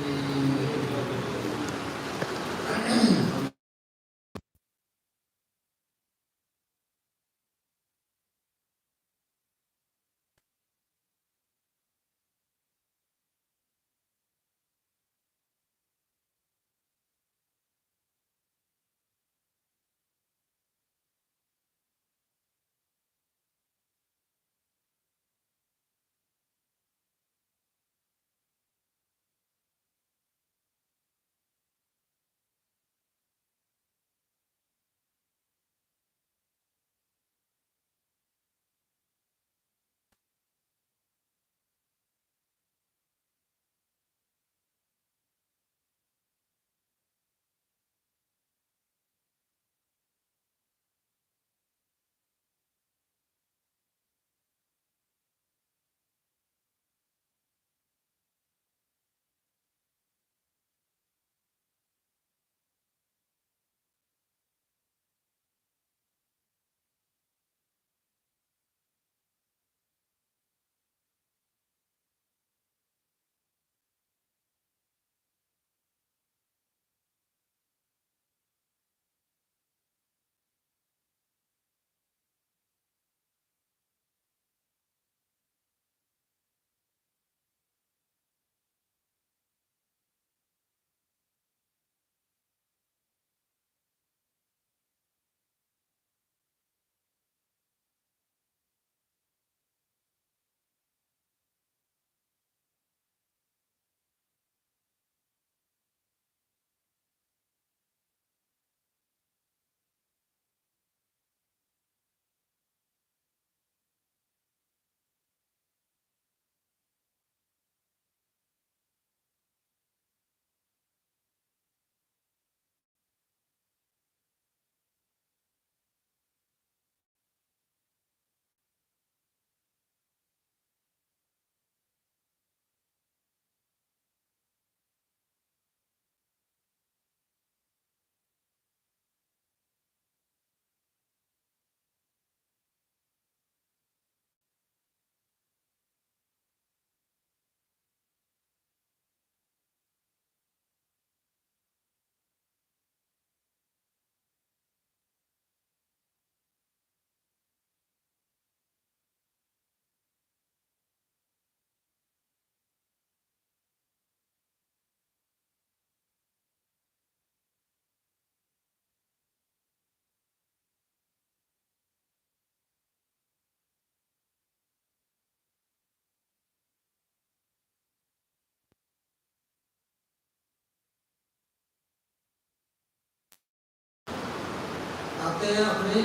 Speaker 1: आते हैं अपने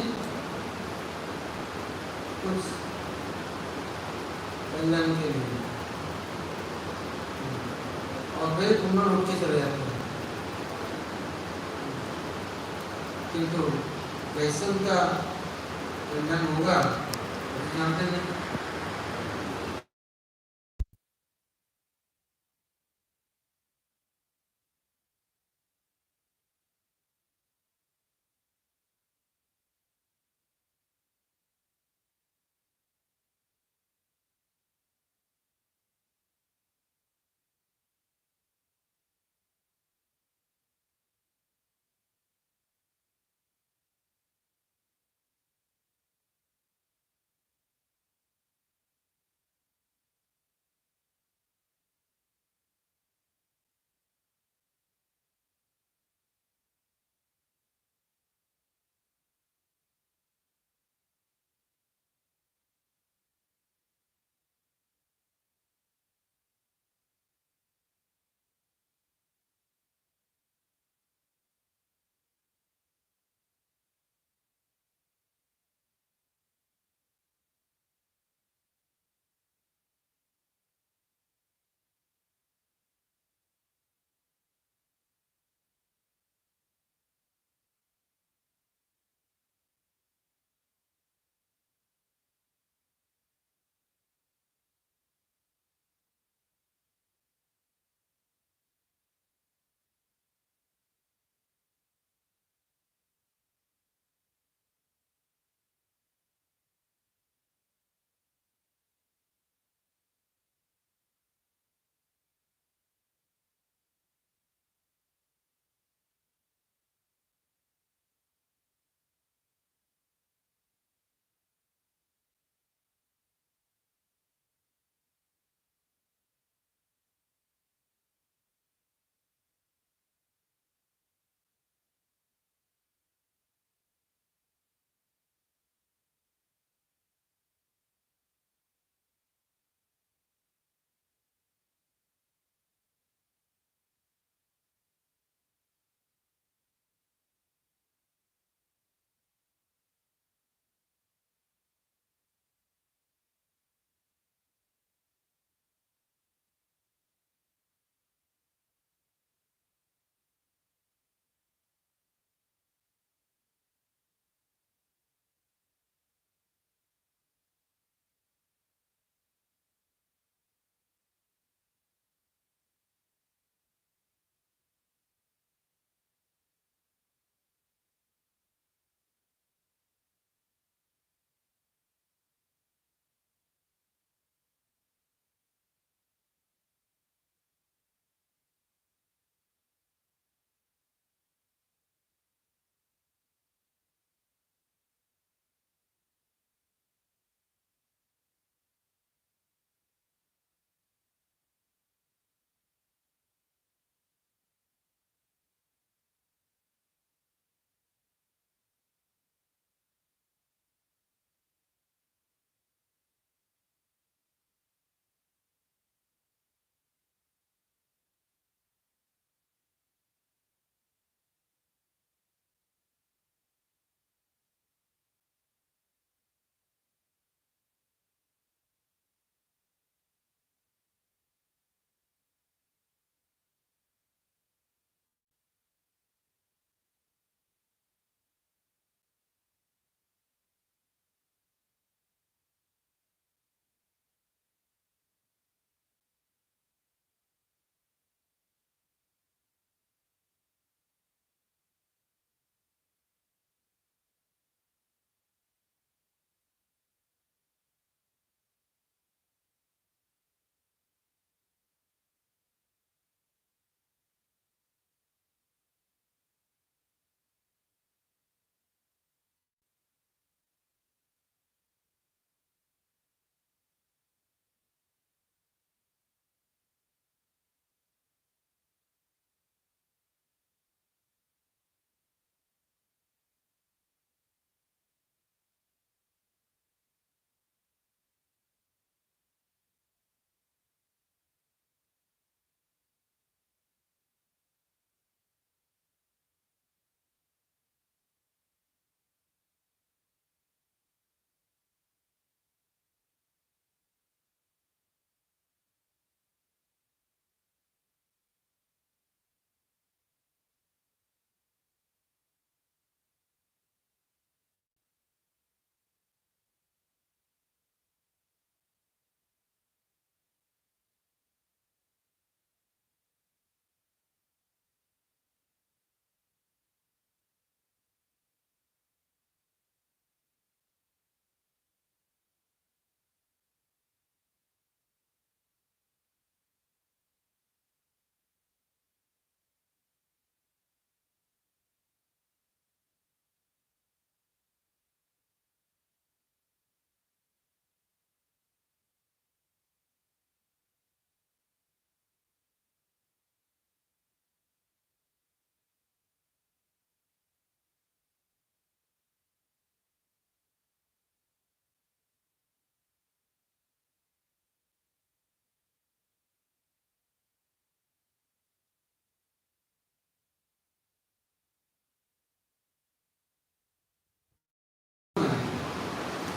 Speaker 1: कुछ कल्याण के लिए और फिर पूर्ण रूप से चले जाते हैं। किंतु कैसे उनका कल्याण होगा जानते नहीं।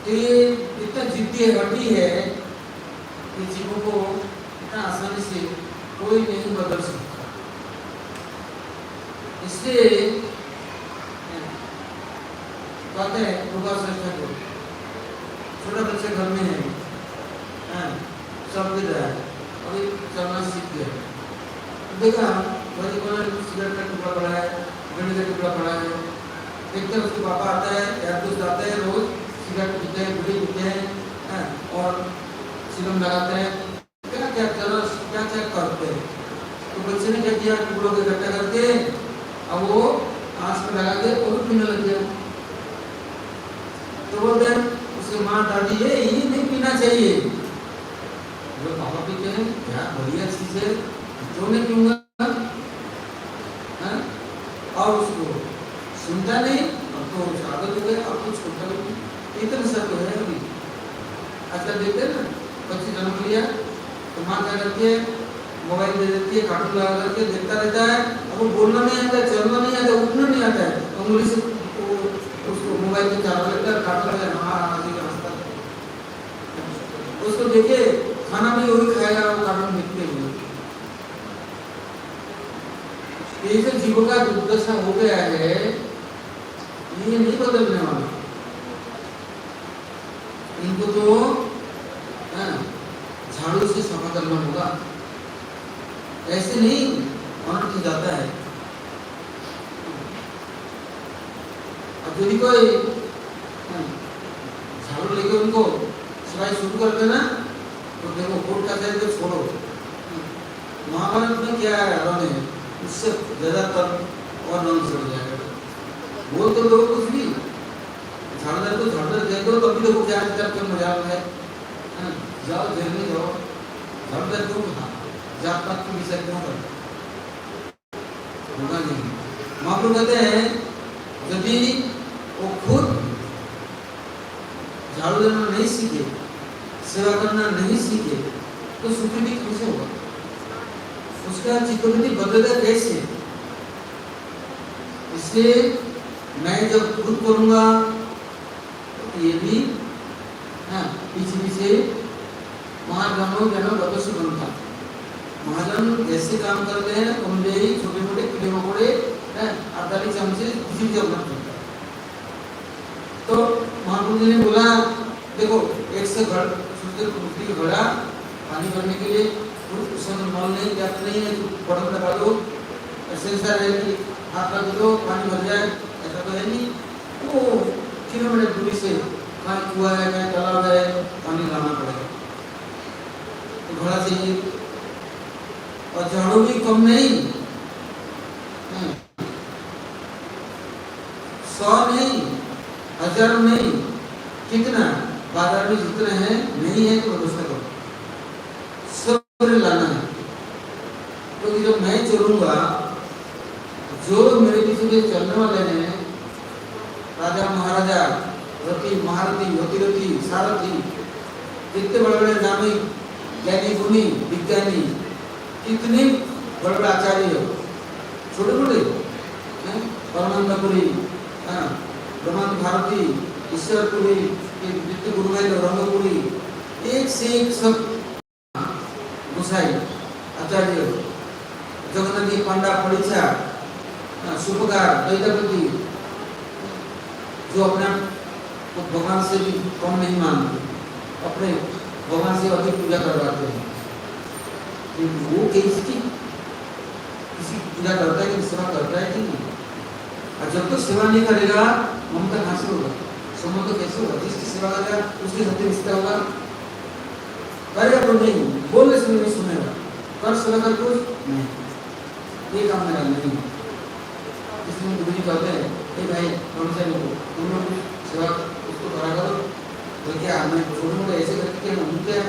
Speaker 4: तो ये इतना जिद्दी हड्डी है कि जीवों को इतना आसानी से कोई नहीं बदल सकता। इसलिए कहते हैं योगा श्रेष्ठ को, छोटा बच्चा घर में है, सब गिर रहा है, अभी चलना सीख गया, देखा वही कोने सिगरेट का टुकड़ा पड़ा है, गंडी का टुकड़ा पड़ा है, देखते हैं उसके पापा आता है, यार दोस्त आते हैं, रोज सिगरेट पीते हैं, बीड़ी पीते हैं, और चिलम लगाते हैं, क्या क्या करते हैं। तो बच्चे ने क्या किया, टुकड़ों को इकट्ठा करके अब वो आँच में लगा के और पीने लग गया। तो बोलते हैं उसकी माँ दादी ये नहीं पीना चाहिए। जो पापा पीते हैं क्या बढ़िया चीज है, जो नहीं पीऊंगा, और उसको सुनता नहीं, अब तो आदत हो गया, अब तो छोटा नहीं, इतना सब तो है। अभी आजकल देखते हैं ना, बच्चे जन्म लिया तो माँ क्या करती है, मोबाइल दे देती है, कार्टून लगा करके देखता रहता है, अब वो बोलना नहीं आता, चलना नहीं आता, उठना नहीं आता है, उंगली से उसको मोबाइल में चालू लगता है, कार्टून लगा हंसता, उसको देखिए खाना भी वही खाएगा, वो कार्टून देखते हुए। ये जो जीवों का दुर्दशा हो गया है, ये नहीं बदलने वाला। इनको तो झाड़ू से सफा करना होगा, ऐसे नहीं अनर्थ जाता है। अब यदि कोई झाड़ू लेके उनको सफाई शुरू कर देना, तो देखो कोर्ट का चाहिए तो छोड़ो। महाभारत में क्या है, उससे ज्यादातर और रंग चढ़ जाएगा। बोल तो लोग कुछ भी, झाड़दार को झाड़दार दे दो, तभी देखो क्या क्यों मजाक है, जाओ जेल में जाओ, झाड़दार क्यों कहा, जात पात की विषय क्यों कर होगा नहीं। महाप्रभु कहते हैं यदि वो खुद झाड़ू देना नहीं सीखे, सेवा करना नहीं सीखे, तो सुकृति कैसे होगा, उसका चित्तवृत्ति बदलेगा कैसे। इसलिए मैं जब खुद करूंगा तो ये भी पीछे पीछे महाजनों गतस्य बनता। महाजन ऐसे काम करते हैं, उनके छोटे मोटे कीड़े मकोड़े 48 चमचे किसी भी जब बनता। तो महाप्रभु जी ने बोला देखो, एक से घड़ा पानी भरने के लिए उसमें नल नहीं, गैप नहीं है, बटन दबा दो, सेंसर है कि हाथ लगा दो पानी भर जाए, ऐसा तो है नहीं। वो किलोमीटर दूरी से कहाँ कुआ है, कहाँ तालाब है, पानी लाना पड़ेगा, तो घड़ा चाहिए। और झाड़ू भी कम नहीं, 100 नहीं, 1000 नहीं, कितना बाजार में जितने हैं नहीं है तो व्यवस्था करो, सब लाना है। क्योंकि जब मैं चलूंगा, जो मेरे पीछे जो चलने वाले हैं, राजा महाराजा, रति महारथी, रतिरथी, सारथी, कितने बड़े बड़े नामी ज्ञानी गुणी विज्ञानी, कितने बड़े बड़े आचार्य, छोटे छोटे परमानंदपुरी, ब्रह्मांड भारती, ईश्वरपुरी, नित्य गुरुभाई रंगपुरी, एक से एक सब गोसाई आचार्य, जगन्नाथी पांडा परीक्षा, सुपकार, दैतापति, जो अपने तो भगवान से भी कम नहीं मानते, अपने भगवान से अधिक पूजा करवाते हैं। वो किसी पूजा करता है कि सेवा करता है कि नहीं? और जब तक सेवा नहीं करेगा, ममता कहाँ से होगा, संबंध कैसे होगा? जिसकी सेवा करेगा उसके साथ रिश्ता होगा, करेगा तो नहीं, बोलने से नहीं सुनेगा, कर सेवा कर कुछ नहीं, ये काम मेरा नहीं। इसलिए गुरु जी कहते हैं भाई कौन सा लोग तुम लोग सेवा उसको करा करो, तो क्या मैं छोटे मोटे ऐसे करके क्या हूँ क्या,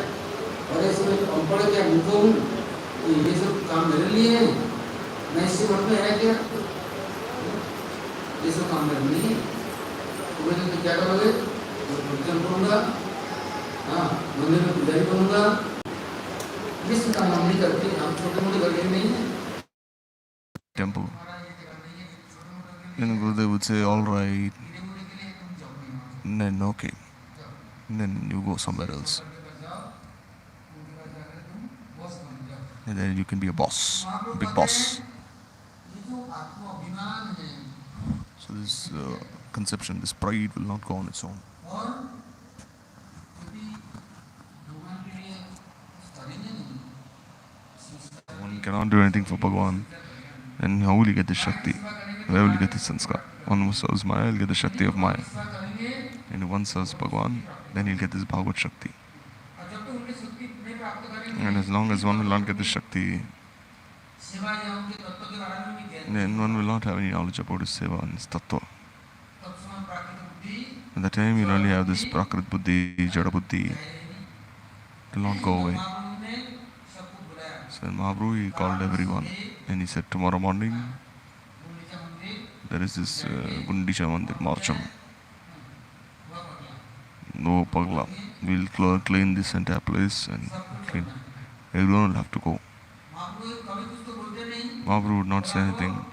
Speaker 4: और ऐसे में अनपढ़ क्या मूर्ख हूँ, ये सब काम मेरे लिए है, मैं इससे मत में है क्या, ये सब काम मेरे नहीं है। तो मैं क्या करोगे, भजन करूँगा, हाँ मंदिर में पूजा करूँगा, ये सब काम हम नहीं करते, हम छोटे मोटे करके नहीं है।
Speaker 2: Temple. And Gurudev would say, all right, and then okay. And then you go somewhere else. And then you can be a boss, a big boss. So this conception, this pride will not go on its own. One cannot do anything for Bhagwan. Then how will you get the Shakti? Where will you get the sanskar? One who serves Maya will get the Shakti of Maya. And if one serves Bhagwan, then he'll get this Bhagavad Shakti. And as long as one will not get the Shakti, then one will not have any knowledge about his seva and his tattva. At that time, you'll only have this prakrit buddhi, jada buddhi. It will not go away. So in Mahaprabhu, he called everyone and he said, tomorrow morning, there is this Gundicha Mandir, Marjan. No pagla. We'll clean this entire place and clean. Everyone will have to go. Mahaprabhu would not say anything.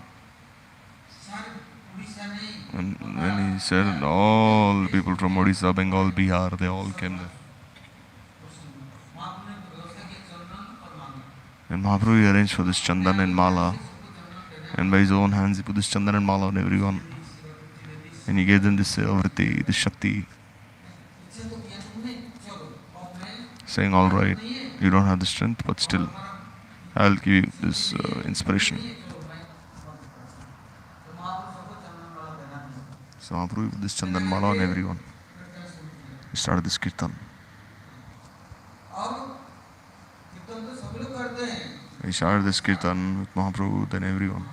Speaker 2: And when he said, all the people from Odisha, Bengal, Bihar, they all came there. And Mahaprabhu he arranged for this chandan and mala. And by his own hands he put this chandan and mala on everyone. And he gave them this vritti, this shakti. Saying, all right, you don't have the strength, but still, I'll give you this inspiration. So Mahaprabhu put this chandan mala on everyone. He started this kirtan. He started this kirtan with Mahaprabhu, then everyone.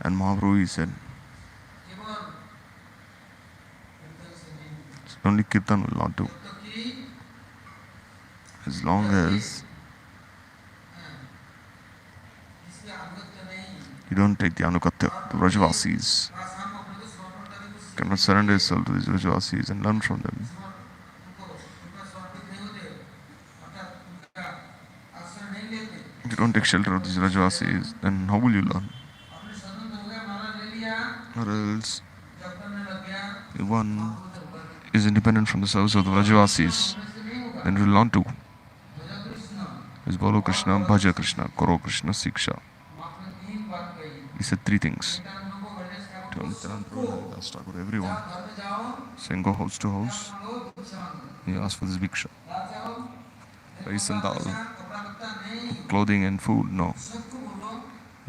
Speaker 2: And Mahaprabhu he said, only kirtan will not do. As long as you don't take the Anukatya, the Vrajavasis, cannot surrender yourself to these Vrajavasis and learn from them. If you don't take shelter of these Vrajavasis, then how will you learn? Or else, if one is independent from the service of the Vrajavasis, then it will not do. Is Bolo Krishna, Bhaja Krishna, Koro Krishna, Siksha. He said three things. To everyone, saying go house to house. He asked for this bhiksha. Rice and dal, clothing and food, no.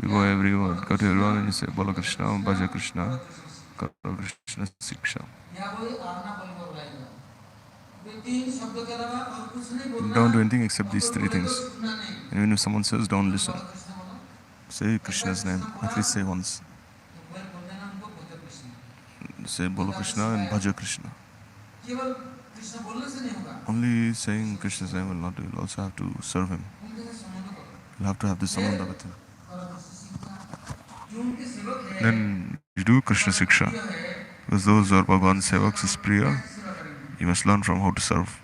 Speaker 2: You go everywhere, go to everyone and you say Bolo Krishna, Bhaja Krishna, Koro Krishna, Siksha. Don't do anything except these three things. And even if someone says don't listen, say Krishna's name, at least say once. Say Bolo Krishna and Bhaja Krishna. Only saying Krishna's name will not do. You'll also have to serve him. You'll have to have this sambandha with him. Then you do Krishna Siksha. Because those who are Bhagavan's sevaks is priya, you must learn from how to serve.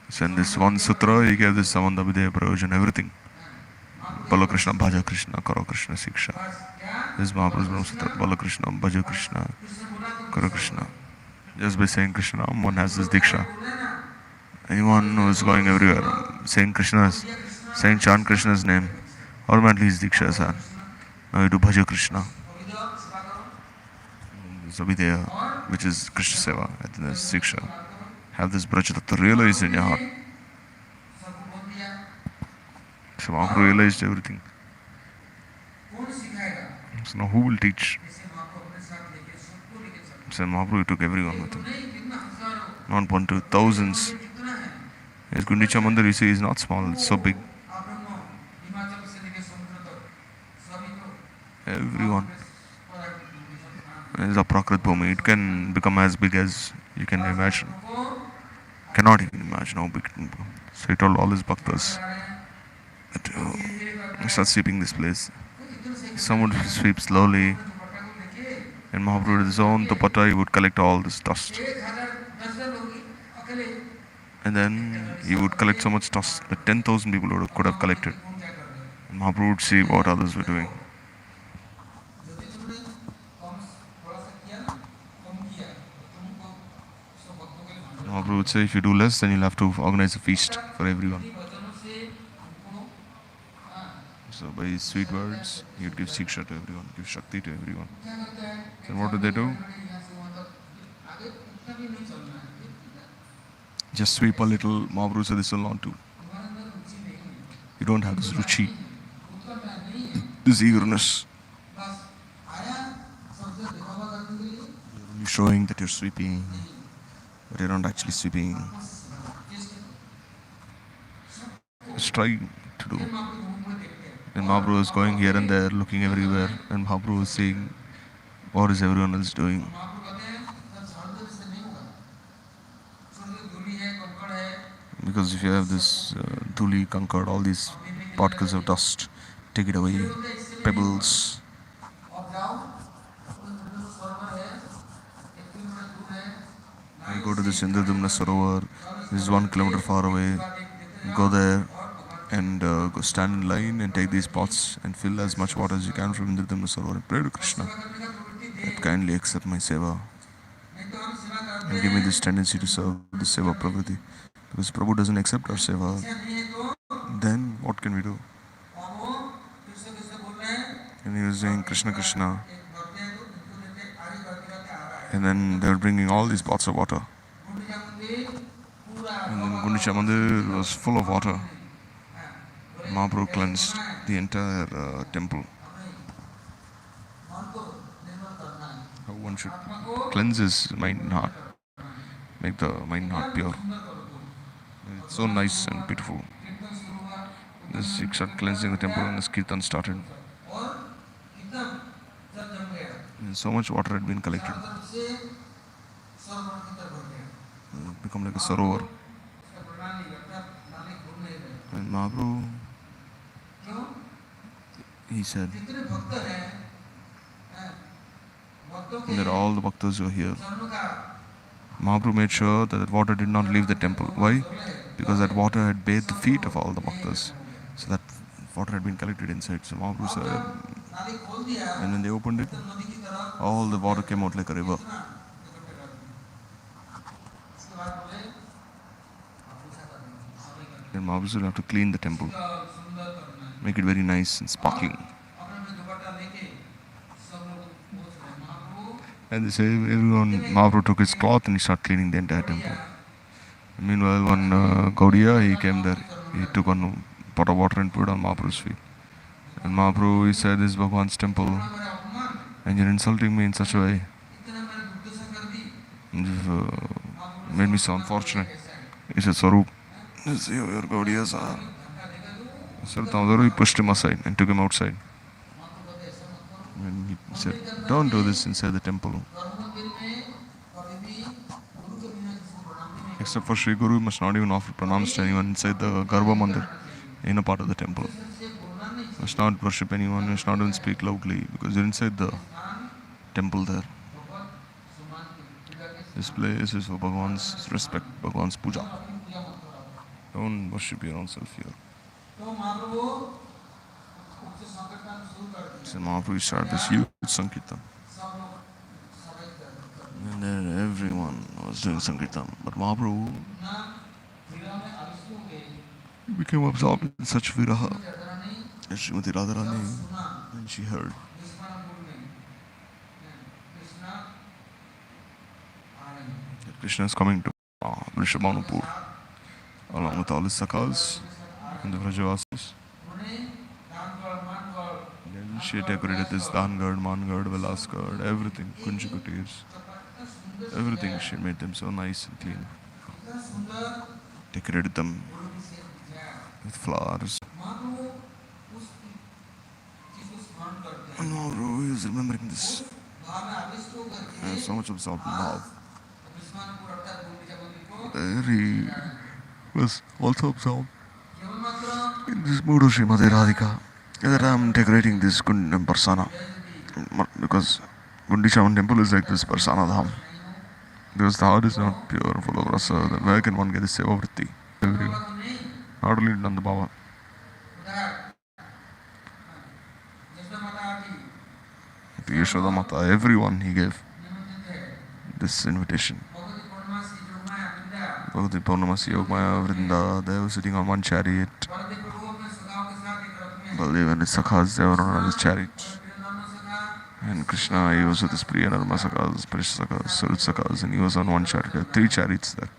Speaker 2: So in this one sutra, he gave this Samandha Videya Prayojan, everything. Bala Krishna, Bhaja Krishna, Karo Krishna, Siksha. This is Mahaprabhu's Brahma Sutra. Bala Krishna, Bhaja Krishna, Karo Krishna. Just by saying Krishna, one has this Diksha. Anyone who is going everywhere, saying Krishna's, saying chant Krishna's name, automatically his Diksha is had. Now you do Bhaja Krishna. Videya, which is Krishna Seva, and then there's Siksha. Have this Braja Tattva realized in your heart. So Mahaprabhu realized everything. So now who will teach? So Mahaprabhu took everyone with him. Not one, two, thousands. His Gundicha Mandir, you see, is not small, it's so big. Everyone. It's a Prakrit Bhumi. It can become as big as you can imagine. Cannot even imagine how big it can become. So he told all his bhaktas that start sweeping this place. Someone would sweep slowly, and Mahaprabhu with his own dupatta, he would collect all this dust. And then he would collect so much dust that 10,000 people could have collected. And Mahaprabhu would see what others were doing. Mahaprabhu would say, if you do less, then you'll have to organize a feast for everyone. So by his sweet words, he would give Siksha to everyone, give Shakti to everyone. Then what do? Just sweep a little. Mahaprabhu said, this will not do. You don't have this ruchi, this eagerness. You're showing that you're sweeping, but you're not actually sweeping. Just try to do. And Mahaprabhu is going here and there, looking everywhere, and Mahaprabhu is saying, what is everyone else doing? Because if you have this dhuli, concord, all these particles of dust, take it away, pebbles. I go to the Sindhudumna Sarovar, this is 1 kilometer far away, go there and go stand in line and take these pots and fill as much water as you can from Sindhudumna Sarovar and pray to Krishna that kindly accept my seva and give me this tendency to serve the seva pravritti. Because Prabhu doesn't accept our seva, then what can we do? And he was saying Krishna Krishna, and then they were bringing all these pots of water, and then Gundicha Mandir was full of water. Mahaprabhu cleansed the entire temple. How one should cleanse his mind and heart, make the mind and heart pure. It's so nice and beautiful. This he started cleansing the temple and this kirtan started. And so much water had been collected. It became like a sarovar. And Mahaprabhu, he said that all the bhaktas who are here, Mahaprabhu made sure that water did not leave the temple. Why? Because that water had bathed the feet of all the bhaktas. So that water had been collected inside. So Mahaprabhu said, and when they opened it, all the water came out like a river. Then Mahaprabhu said, you have to clean the temple, make it very nice and sparkling. And they say, everyone, Mahaprabhu took his cloth and he started cleaning the entire temple. And meanwhile, one Gaudiya, he came there, he took one pot of water and put it on Mahaprabhu's feet. And Mahaprabhu, he said, this is Bhagwan's temple, and you're insulting me in such a way. And you've made me so unfortunate. He said, Sarup, this is your Gaudiyas are. So he pushed him aside and took him outside. And he said, don't do this inside the temple. Except for Sri Guru, you must not even offer pranams to anyone inside the Garbha Mandir, inner part of the temple. You must not worship anyone, you must not even speak loudly, because you're inside the temple there. This place is for Bhagwan's respect, Bhagwan's puja. Don't worship your own self here. So Mahaprabhu started this huge Sankirtan. And then everyone was doing Sankirtan. But Mahaprabhu became absorbed in such viraha. And Srimati Radharani, when she heard that Krishna is coming to Vrishabhanupur along with all his sakhas and the Vrajavasis, then she decorated this Dangad, Mangad, Vilasgad, everything, Kunjikutis, everything. She made them so nice and clean. Decorated them with flowers. And Mahaprabhu is remembering this. And so much absorbed in love. There he was also absorbed in this mood of Srimati Radhika, that I am decorating this Gundam Parsana. Because Gundicha temple is like this Parsana Dham. Because the heart is not pure, full of rasa, then where can one get this seva vritti? Not only Nanda Baba. To Yashoda Mata, everyone he gave this invitation. Bhagavati Purnamasi Yogmaya Vrinda, they were sitting on one chariot. Baladev and his sakhas, they were on his chariot. And Krishna, he was with his Priya Narma sakhas, Parisha sakhas, Surut sakhas, and he was on one chariot. There are 3 chariots there.